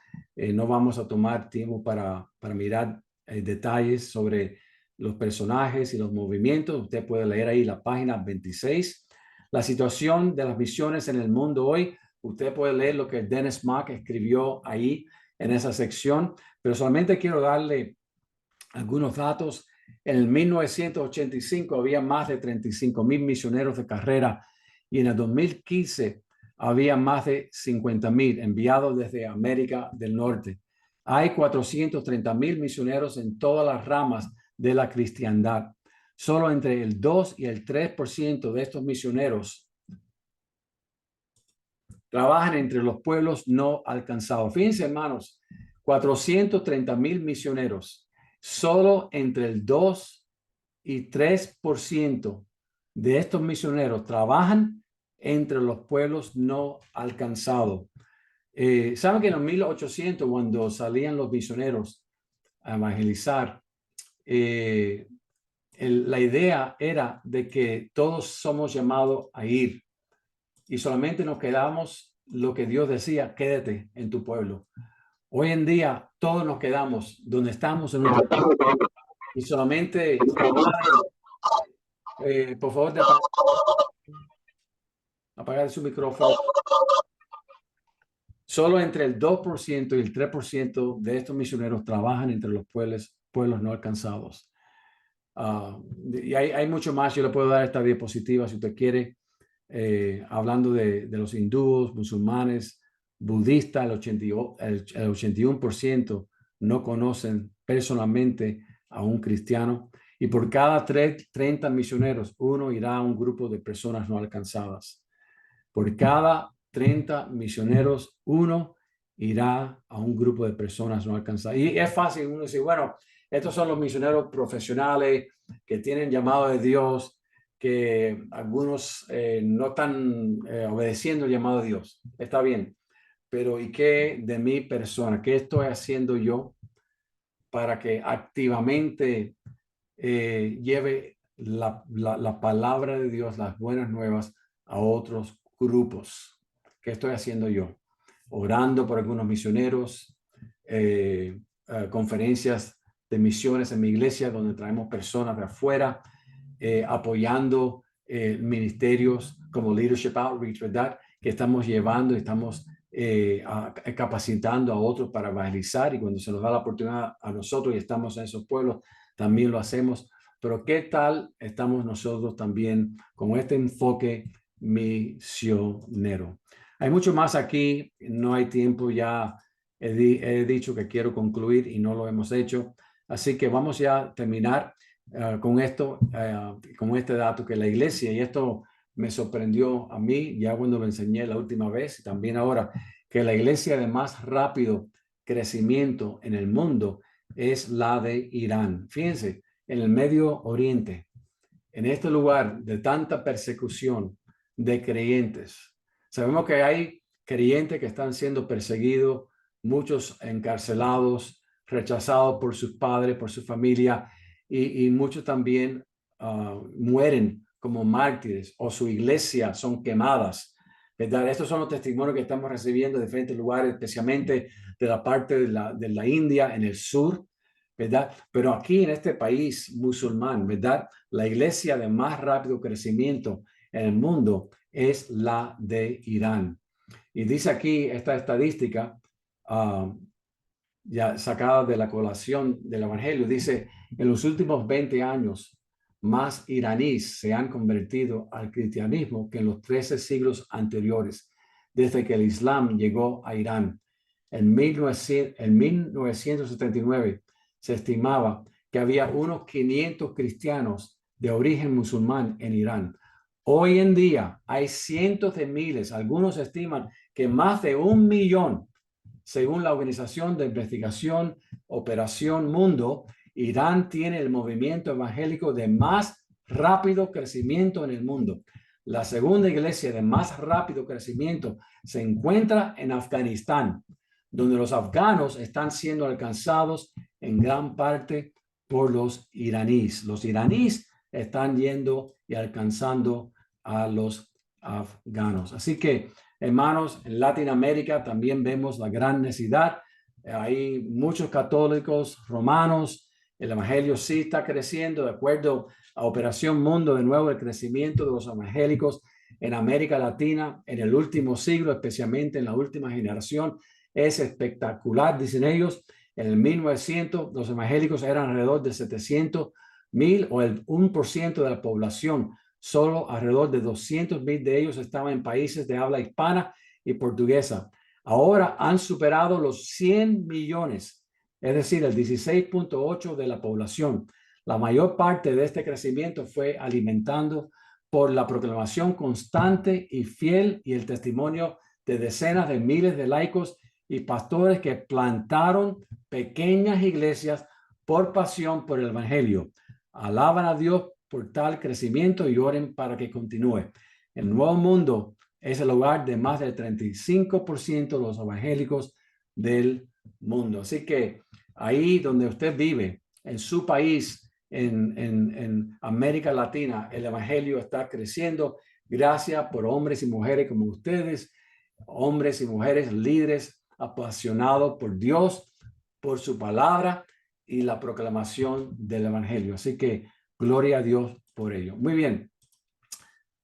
No vamos a tomar tiempo para mirar detalles sobre los personajes y los movimientos. Usted puede leer ahí la página 26. La situación de las misiones en el mundo hoy. Usted puede leer lo que Dennis Mack escribió ahí en esa sección, pero solamente quiero darle algunos datos. En el 1985 había más de 35,000 misioneros de carrera y en el 2015 había más de 50,000 enviados desde América del Norte. Hay 430,000 misioneros en todas las ramas de la cristiandad. Solo entre el 2 y el 3% de estos misioneros trabajan entre los pueblos no alcanzados. Fíjense, hermanos, 430,000 misioneros. Solo entre el 2 y 3% de estos misioneros trabajan entre los pueblos no alcanzados. Saben que en los 1800, cuando salían los misioneros a evangelizar, la idea era de que todos somos llamados a ir y solamente nos quedamos lo que Dios decía, quédate en tu pueblo. Hoy en día todos nos quedamos donde estamos en nuestro pueblo y solamente, por favor, de apagar su micrófono. Solo entre el 2% y el 3% de estos misioneros trabajan entre los pueblos no alcanzados. Y hay mucho más. Yo le puedo dar esta diapositiva si usted quiere, hablando de los hindúes, musulmanes, budistas. El 81% no conocen personalmente a un cristiano. Y por cada 30 misioneros, uno irá a un grupo de personas no alcanzadas. Por cada 30 misioneros, uno irá a un grupo de personas no alcanzadas. Y es fácil uno decir, bueno, estos son los misioneros profesionales que tienen llamado de Dios, que algunos no están obedeciendo el llamado de Dios. Está bien, pero ¿y qué de mi persona? ¿Qué estoy haciendo yo para que activamente lleve la palabra de Dios, las buenas nuevas a otros grupos? ¿Qué estoy haciendo yo? Orando por algunos misioneros, conferencias de misiones en mi iglesia donde traemos personas de afuera, apoyando ministerios como Leadership Outreach, ¿verdad? Que estamos llevando y estamos capacitando a otros para evangelizar, y cuando se nos da la oportunidad a nosotros y estamos en esos pueblos, también lo hacemos. Pero ¿qué tal estamos nosotros también con este enfoque misionero? Hay mucho más aquí, no hay tiempo, ya he dicho que quiero concluir y no lo hemos hecho, así que vamos ya a terminar con esto, con este dato que la iglesia, y esto me sorprendió a mí ya cuando lo enseñé la última vez y también ahora, que la iglesia de más rápido crecimiento en el mundo es la de Irán. Fíjense, en el Medio Oriente, en este lugar de tanta persecución de creyentes. Sabemos que hay creyentes que están siendo perseguidos, muchos encarcelados, rechazados por sus padres, por su familia, y muchos también mueren como mártires o su iglesia son quemadas, ¿verdad? Estos son los testimonios que estamos recibiendo de diferentes lugares, especialmente de la parte de la India, en el sur, ¿verdad? Pero aquí en este país musulmán, ¿verdad? La iglesia de más rápido crecimiento en el mundo es la de Irán. Y dice aquí esta estadística, ya sacada de la colación del Evangelio, dice, en los últimos 20 años, más iraníes se han convertido al cristianismo que en los 13 siglos anteriores, desde que el Islam llegó a Irán. En 1979 se estimaba que había unos 500 cristianos de origen musulmán en Irán. Hoy en día hay cientos de miles, algunos estiman que más de 1 millón. Según la Organización de Investigación Operación Mundo, Irán tiene el movimiento evangélico de más rápido crecimiento en el mundo. La segunda iglesia de más rápido crecimiento se encuentra en Afganistán, donde los afganos están siendo alcanzados en gran parte por los iraníes. Los iraníes están yendo y alcanzando a los afganos. Así que, hermanos, en Latinoamérica también vemos la gran necesidad. Hay muchos católicos romanos. El evangelio sí está creciendo de acuerdo a Operación Mundo. De nuevo, el crecimiento de los evangélicos en América Latina en el último siglo, especialmente en la última generación, es espectacular, dicen ellos. En el 1900, los evangélicos eran alrededor de 700,000 o el 1% de la población. Solo alrededor de 200,000 de ellos estaban en países de habla hispana y portuguesa. Ahora han superado los 100 millones, es decir, el 16.8% de la población. La mayor parte de este crecimiento fue alimentando por la proclamación constante y fiel y el testimonio de decenas de miles de laicos y pastores que plantaron pequeñas iglesias por pasión por el evangelio. Alaban a Dios por tal crecimiento y oren para que continúe. El Nuevo Mundo es el hogar de más del 35% de los evangélicos del mundo. Así que ahí donde usted vive, en su país, en América Latina, el evangelio está creciendo. Gracias por hombres y mujeres como ustedes, hombres y mujeres líderes apasionados por Dios, por su palabra y la proclamación del evangelio. Así que gloria a Dios por ello. Muy bien.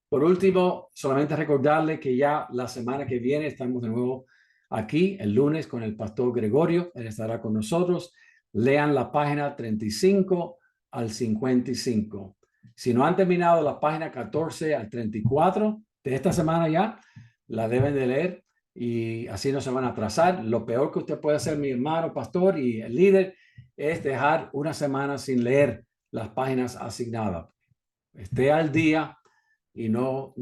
Por último, solamente recordarle que ya la semana que viene estamos de nuevo aquí, el lunes, con el pastor Gregorio. Él estará con nosotros. Lean la página 35 al 55. Si no han terminado la página 14 al 34 de esta semana ya, la deben de leer y así no se van a atrasar. Lo peor que usted puede hacer, mi hermano pastor y el líder, es dejar una semana sin leer las páginas asignadas. Esté al día y no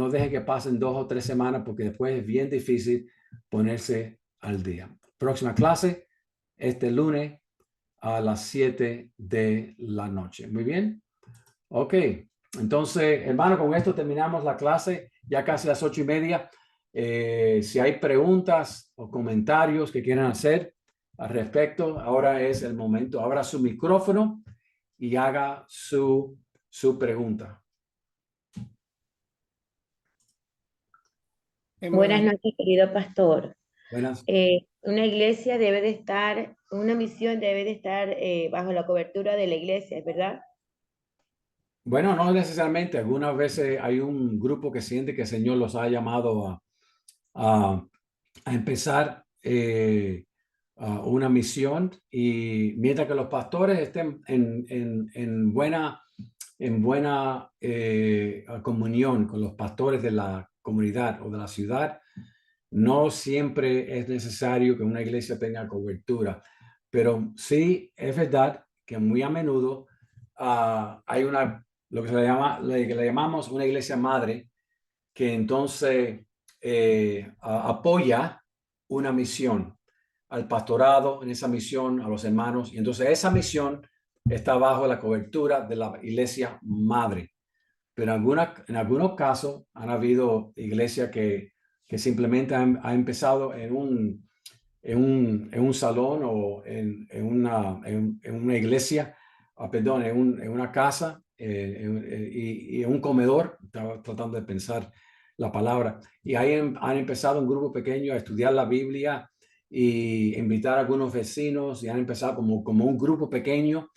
deje que pasen 2 o 3 semanas porque después es bien difícil ponerse al día. Próxima clase este lunes a las 7 de la noche. Muy bien. Ok. Entonces, hermano, con esto terminamos la clase. Ya casi las 8:30. Si hay preguntas o comentarios que quieran hacer al respecto, ahora es el momento. Abra su micrófono y haga su pregunta. Buenas noches, querido pastor. Buenas. Una iglesia debe de estar, una misión debe de estar bajo la cobertura de la iglesia, ¿verdad? Bueno, no necesariamente. Algunas veces hay un grupo que siente que el Señor los ha llamado a empezar una misión, y mientras que los pastores estén en buena comunión con los pastores de la comunidad o de la ciudad, no siempre es necesario que una iglesia tenga cobertura, pero sí es verdad que muy a menudo hay lo que le llamamos una iglesia madre, que entonces apoya una misión al pastorado en esa misión, a los hermanos, y entonces esa misión está bajo la cobertura de la iglesia madre. Pero en algunos casos han habido iglesias que simplemente han empezado en un salón o en una iglesia, perdón, en una casa y en un comedor. Estaba tratando de pensar la palabra. Y ahí han empezado un grupo pequeño a estudiar la Biblia y invitar a algunos vecinos, y han empezado como un grupo pequeño,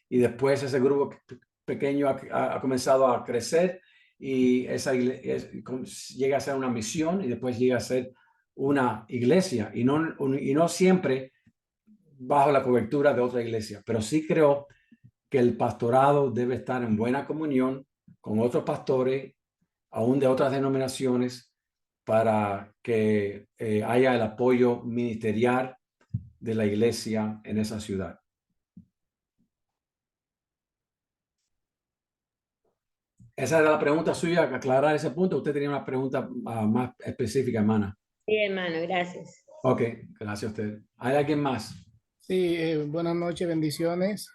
y después ese grupo pequeño ha comenzado a crecer, y esa llega a ser una misión, y después llega a ser una iglesia, y no siempre bajo la cobertura de otra iglesia. Pero sí creo que el pastorado debe estar en buena comunión con otros pastores, aún de otras denominaciones, para que haya el apoyo ministerial de la iglesia en esa ciudad. Esa era la pregunta suya, aclarar ese punto. Usted tenía una pregunta más específica, hermana. Sí, hermano, gracias. Ok, gracias a usted. ¿Hay alguien más? Sí, buenas noches, bendiciones.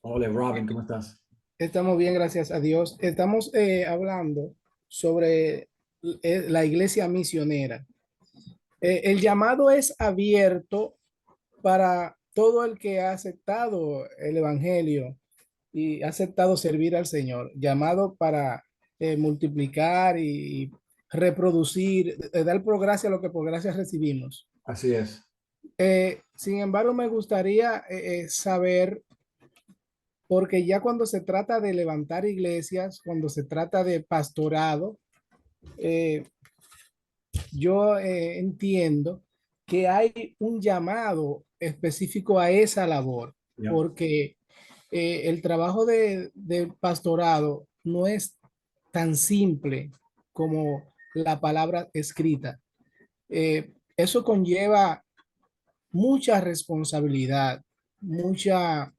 Hola, Robin, ¿cómo estás? Estamos bien, gracias a Dios. Estamos hablando sobre la iglesia misionera. El llamado es abierto para todo el que ha aceptado el evangelio y ha aceptado servir al Señor, llamado para multiplicar y reproducir, dar por gracia lo que por gracia recibimos. Así es. Sin embargo, me gustaría saber, porque ya cuando se trata de levantar iglesias, cuando se trata de pastorado, eh, yo entiendo que hay un llamado específico a esa labor, Yeah. porque el trabajo de pastorado no es tan simple como la palabra escrita. Eso conlleva mucha responsabilidad, mucha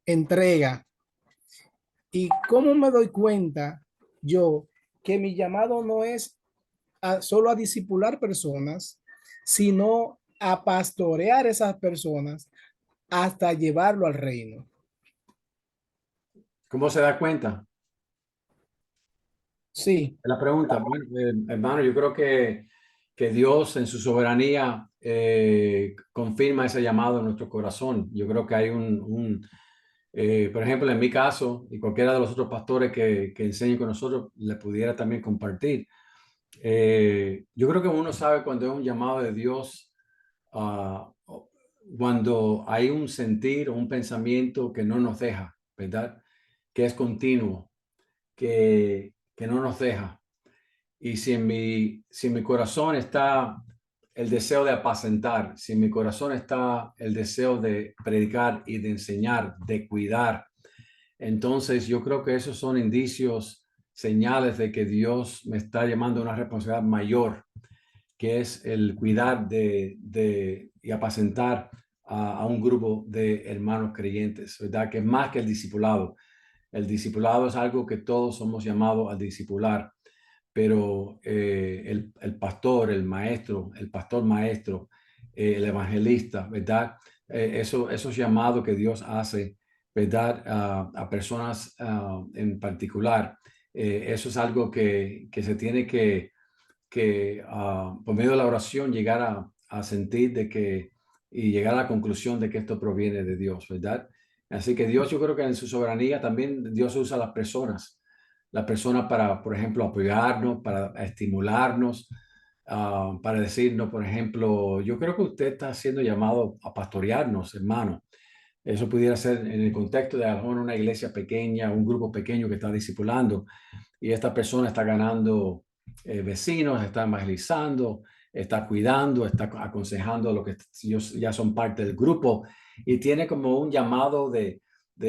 entrega. ¿Y cómo me doy cuenta yo que mi llamado no es solo a discipular personas, sino a pastorear esas personas hasta llevarlo al reino? ¿Cómo se da cuenta? Sí, La pregunta, bueno, hermano, yo creo que Dios en su soberanía confirma ese llamado en nuestro corazón. Yo creo que hay por ejemplo, en mi caso, y cualquiera de los otros pastores que enseñen con nosotros, le pudiera también compartir. Yo creo que uno sabe cuando es un llamado de Dios, cuando hay un sentir o un pensamiento que no nos deja, ¿verdad? Que es continuo, que no nos deja. Y si en mi corazón está el deseo de apacentar, si en mi corazón está el deseo de predicar y de enseñar, de cuidar, entonces yo creo que esos son indicios, señales de que Dios me está llamando a una responsabilidad mayor, que es el cuidar y apacentar a un grupo de hermanos creyentes, ¿verdad? Que es más que el discipulado. El discipulado es algo que todos somos llamados a discipular, pero el pastor, el maestro, el pastor maestro, el evangelista, ¿verdad? Esos llamados que Dios hace, ¿verdad? A personas en particular, eso es algo que se tiene que por medio de la oración llegar a sentir y llegar a la conclusión de que esto proviene de Dios, ¿verdad? Así que Dios, yo creo que en su soberanía también Dios usa las personas para, por ejemplo, apoyarnos, para estimularnos, para decirnos, por ejemplo, yo creo que usted está siendo llamado a pastorearnos, hermano. Eso pudiera ser en el contexto de a lo mejor una iglesia pequeña, un grupo pequeño que está discipulando y esta persona está ganando vecinos, está evangelizando, está cuidando, está aconsejando a los que ya son parte del grupo y tiene como un llamado de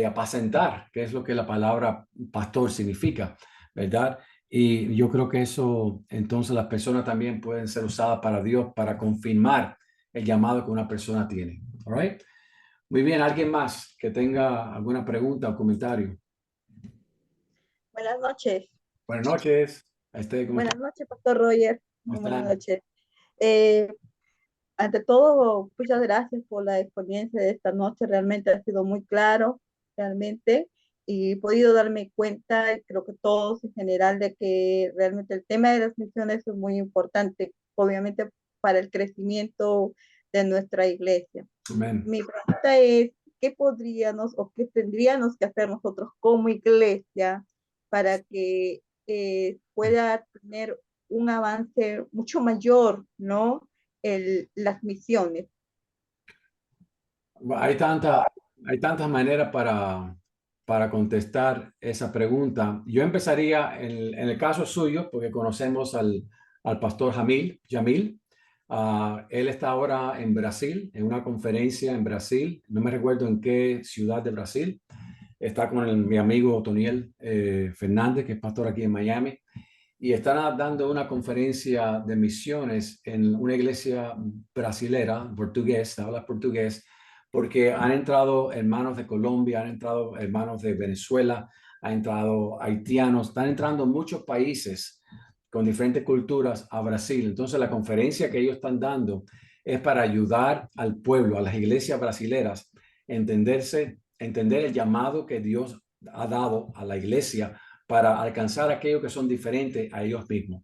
apacentar, que es lo que la palabra pastor significa, ¿verdad? Y yo creo que eso, entonces las personas también pueden ser usadas para Dios, para confirmar el llamado que una persona tiene. All right? Muy bien, ¿alguien más que tenga alguna pregunta o comentario? Buenas noches. Buenas noches. Buenas noches, Pastor Roger. ¿Cómo Buenas están? noches. Eh, Ante todo, muchas gracias por la experiencia de esta noche. Realmente ha sido muy claro, realmente, y he podido darme cuenta, creo que todos en general, de que realmente el tema de las misiones es muy importante, obviamente, para el crecimiento de nuestra iglesia. Amén. Mi pregunta es, ¿qué podríamos o qué tendríamos que hacer nosotros como iglesia para que pueda tener un avance mucho mayor, ¿no? Las misiones? Hay tantas maneras para contestar esa pregunta. Yo empezaría en el caso suyo, porque conocemos al pastor Yamil. Él está ahora en Brasil, en una conferencia en Brasil. No me recuerdo en qué ciudad de Brasil. Está con mi amigo Toniel Fernández, que es pastor aquí en Miami. Y están dando una conferencia de misiones en una iglesia brasilera, portugués, habla portugués, porque han entrado hermanos de Colombia, han entrado hermanos de Venezuela, han entrado haitianos, están entrando muchos países con diferentes culturas a Brasil. Entonces la conferencia que ellos están dando es para ayudar al pueblo, a las iglesias brasileras, a entender el llamado que Dios ha dado a la iglesia para alcanzar aquellos que son diferentes a ellos mismos.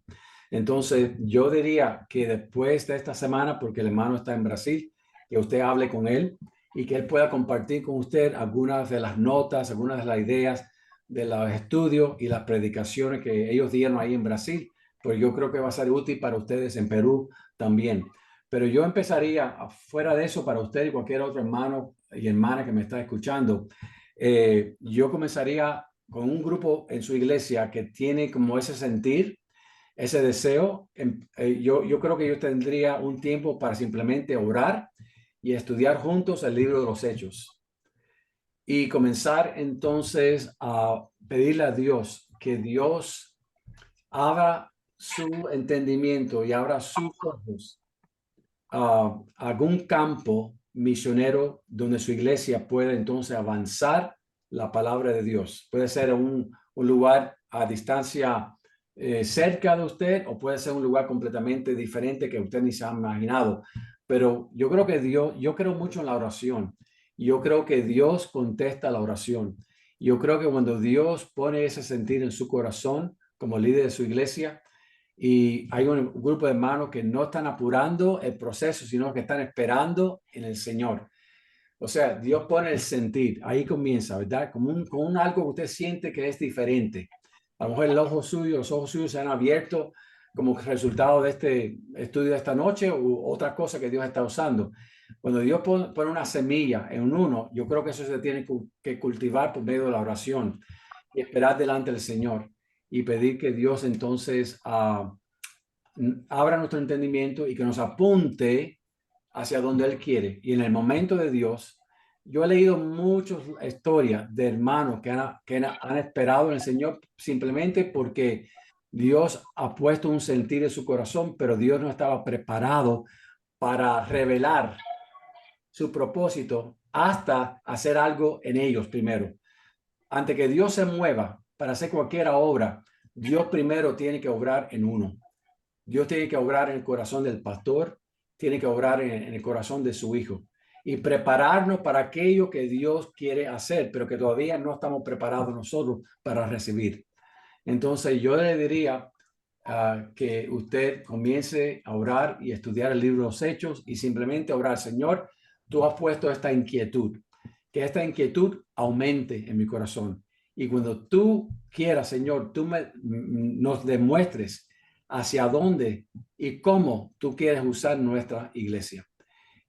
Entonces, yo diría que después de esta semana, porque el hermano está en Brasil, que usted hable con él y que él pueda compartir con usted algunas de las notas, algunas de las ideas de los estudios y las predicaciones que ellos dieron ahí en Brasil, pues yo creo que va a ser útil para ustedes en Perú también. Pero yo empezaría, fuera de eso, para usted y cualquier otro hermano y hermana que me está escuchando, yo comenzaría con un grupo en su iglesia que tiene como ese sentir, ese deseo. Yo creo que yo tendría un tiempo para simplemente orar y estudiar juntos el libro de los Hechos y comenzar entonces a pedirle a Dios que Dios abra su entendimiento y abra sus ojos a algún campo misionero donde su iglesia pueda entonces avanzar la palabra de Dios. Puede ser un lugar a distancia cerca de usted o puede ser un lugar completamente diferente que usted ni se ha imaginado. Pero yo creo que yo creo mucho en la oración. Yo creo que Dios contesta la oración. Yo creo que cuando Dios pone ese sentir en su corazón como líder de su iglesia, y hay un grupo de hermanos que no están apurando el proceso, sino que están esperando en el Señor. O sea, Dios pone el sentir, ahí comienza, ¿verdad? Como un algo que usted siente que es diferente. A lo mejor los ojos suyos se han abierto como resultado de este estudio de esta noche u otra cosa que Dios está usando. Cuando Dios pone una semilla en uno, yo creo que eso se tiene que cultivar por medio de la oración y esperar delante del Señor y pedir que Dios entonces abra nuestro entendimiento y que nos apunte hacia donde Él quiere. Y en el momento de Dios, yo he leído muchas historias de hermanos que han esperado en el Señor simplemente porque Dios ha puesto un sentir en su corazón, pero Dios no estaba preparado para revelar su propósito hasta hacer algo en ellos primero. Antes que Dios se mueva para hacer cualquier obra, Dios primero tiene que obrar en uno. Dios tiene que obrar en el corazón del pastor, tiene que obrar en el corazón de su hijo y prepararnos para aquello que Dios quiere hacer, pero que todavía no estamos preparados nosotros para recibir. Entonces yo le diría que usted comience a orar y estudiar el libro de los Hechos y simplemente orar, Señor, tú has puesto esta inquietud, que esta inquietud aumente en mi corazón. Y cuando tú quieras, Señor, nos demuestres hacia dónde y cómo tú quieres usar nuestra iglesia.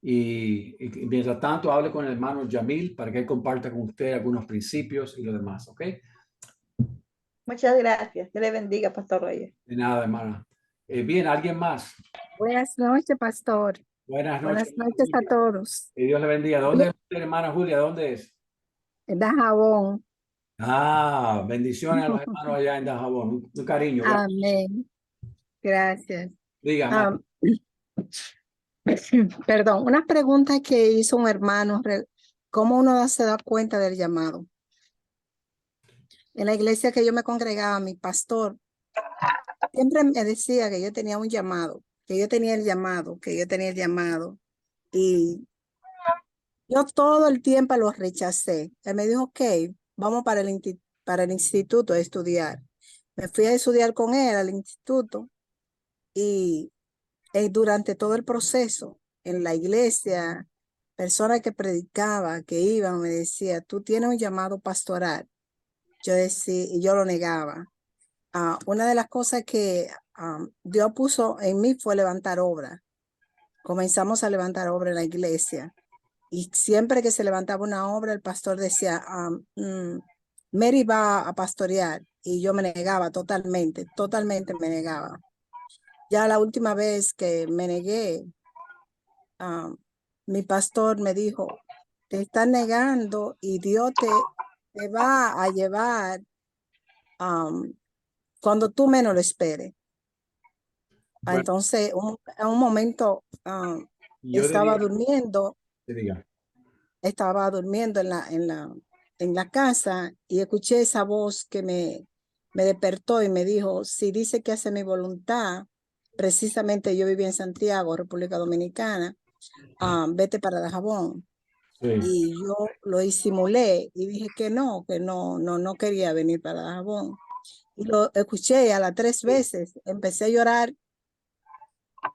Y mientras tanto, hable con el hermano Yamil para que él comparta con usted algunos principios y lo demás, ¿ok? Muchas gracias. Que le bendiga, Pastor Reyes. De nada, hermana. Bien, ¿alguien más? Buenas noches, pastor. Buenas noches. Buenas noches a todos. Que Dios le bendiga. ¿De dónde es usted, hermana Julia? ¿De dónde es? Dajabón. Bendiciones a los hermanos allá en Dajabón. Un cariño. Amén. Gracias. Dígame. Perdón, una pregunta que hizo un hermano. ¿Cómo uno se da cuenta del llamado? En la iglesia que yo me congregaba, mi pastor siempre me decía que yo tenía un llamado, que yo tenía el llamado, que yo tenía el llamado. Y yo todo el tiempo lo rechacé. Él me dijo, ok, vamos para el instituto a estudiar. Me fui a estudiar con él al instituto y durante todo el proceso en la iglesia, personas que predicaban, que iban, me decía, tú tienes un llamado pastoral. Yo decía, y yo lo negaba. Una de las cosas que Dios puso en mí fue levantar obra. Comenzamos a levantar obra en la iglesia. Y siempre que se levantaba una obra, el pastor decía, Mary va a pastorear. Y yo me negaba totalmente me negaba. Ya la última vez que me negué, mi pastor me dijo, te estás negando y Dios te va a llevar cuando tú menos lo esperes. Bueno, Entonces, en un momento yo diría, estaba que diga, durmiendo en la casa y escuché esa voz que me despertó y me dijo, si dice que hace mi voluntad, precisamente yo vivía en Santiago, República Dominicana, vete para Dajabón. sí, Y yo lo disimulé y dije que no quería venir para Dajabón. Y lo escuché a las 3 veces, empecé a llorar,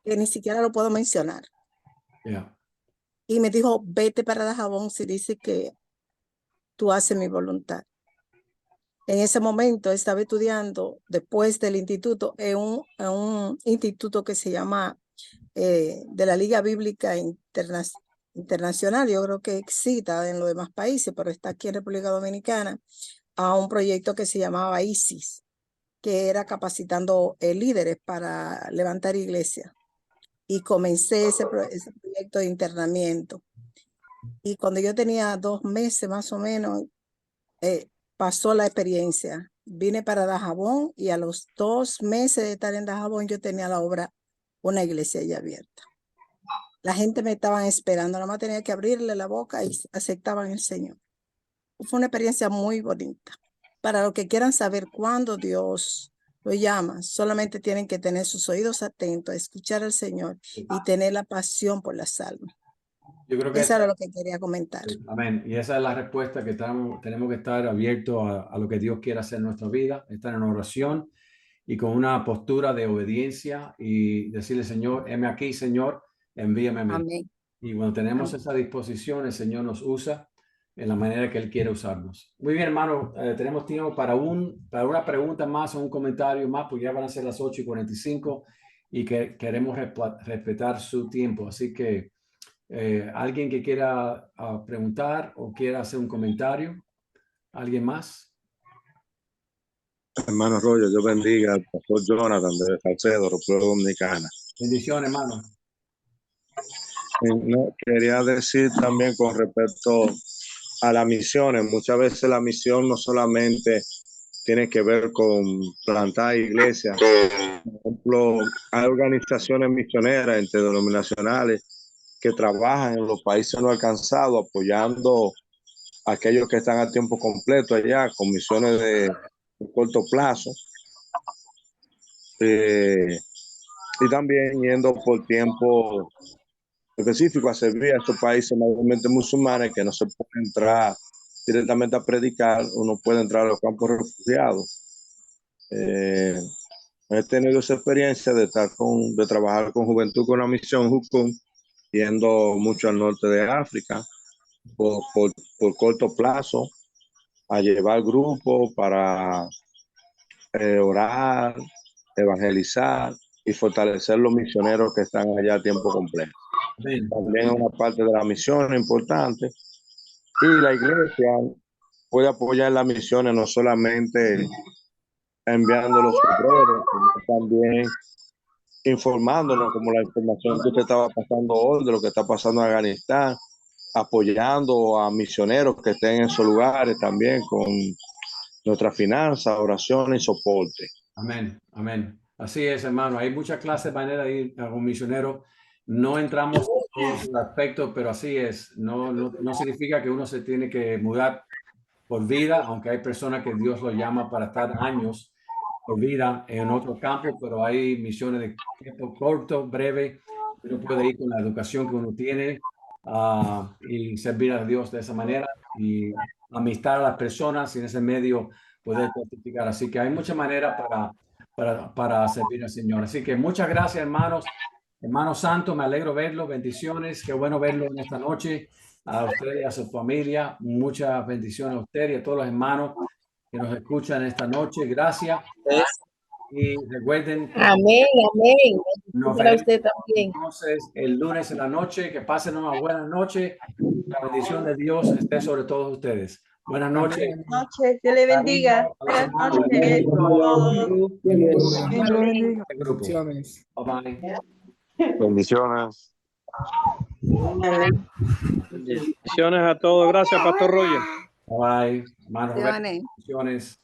que ni siquiera lo puedo mencionar. yeah. Y me dijo, vete para Dajabón si dice que tú haces mi voluntad. En ese momento estaba estudiando después del instituto en un instituto que se llama de la Liga Bíblica Internacional. Yo creo que exista en los demás países, pero está aquí en República Dominicana, a un proyecto que se llamaba ISIS, que era capacitando líderes para levantar iglesias. Y comencé ese proyecto de internamiento. Y cuando yo tenía 2 meses más o menos, pasó la experiencia. Vine para Dajabón y a los 2 meses de estar en Dajabón yo tenía la obra, una iglesia ya abierta. La gente me estaba esperando, nada más tenía que abrirle la boca y aceptaban el Señor. Fue una experiencia muy bonita. Para los que quieran saber cuándo Dios lo llama, solamente tienen que tener sus oídos atentos, a escuchar al Señor y tener la pasión por las almas. Yo creo que Eso era lo que quería comentar. amén. Y esa es la respuesta que tenemos que estar abiertos a lo que Dios quiere hacer en nuestra vida, estar en oración y con una postura de obediencia y decirle, Señor, heme aquí, Señor, envíame a mí. Amén. Y cuando tenemos Amén. esa disposición, el Señor nos usa en la manera que Él quiere usarnos. Muy bien, hermano, tenemos tiempo para una pregunta más o un comentario más, porque ya van a ser las 8:45 y que queremos respetar su tiempo. Así que alguien que quiera preguntar o quiera hacer un comentario, ¿alguien más? Hermano Roger, Dios bendiga al pastor Jonathan de Salcedo, República Dominicana. Bendiciones, hermano. No, quería decir también con respecto a las misiones, muchas veces la misión no solamente tiene que ver con plantar iglesias. Por ejemplo, hay organizaciones misioneras interdenominacionales que trabajan en los países no alcanzados, apoyando a aquellos que están a tiempo completo allá, con misiones de corto plazo. Y también yendo por tiempo específico a servir a estos países mayormente musulmanes que no se puede entrar directamente a predicar, uno puede entrar a los campos refugiados. He tenido esa experiencia de trabajar con Juventud con la Misión Jucum, yendo mucho al norte de África por corto plazo a llevar grupos para orar, evangelizar y fortalecer los misioneros que están allá a tiempo completo. Amén. También es una parte de la misión importante. Y la iglesia puede apoyar las misiones no solamente enviando los obreros, sino también informándonos, como la información que usted estaba pasando hoy de lo que está pasando en Afganistán, apoyando a misioneros que estén en esos lugares también con nuestra finanza, oración y soporte. Amén, amén. Así es, hermano. Hay muchas clases de manera de ir a un misionero. No entramos en todos los aspectos, pero así es. No significa que uno se tiene que mudar por vida, aunque hay personas que Dios los llama para estar años por vida en otro campo, pero hay misiones de tiempo corto, breve. Uno puede ir con la educación que uno tiene y servir a Dios de esa manera y amistar a las personas y en ese medio poder testificar. Así que hay muchas maneras para servir al Señor. Así que muchas gracias, hermanos. Hermano Santo, me alegro verlo. Bendiciones. Qué bueno verlo en esta noche. A usted y a su familia. Muchas bendiciones a usted y a todos los hermanos que nos escuchan esta noche. Gracias. Y recuerden, Amén, amén. nos Para veremos usted también. entonces el lunes en la noche. Que pasen una buena noche. La bendición de Dios esté sobre todos ustedes. Buenas noches. Amén. Buenas noches, Dios le bendiga. Buenas noches a todos. Amén. Grupo. Bendiciones. Bye bye. Bendiciones. Amén. Bendiciones a todos. Gracias, Pastor Roger. Bye bye. Hermanos, Bendiciones. bendiciones.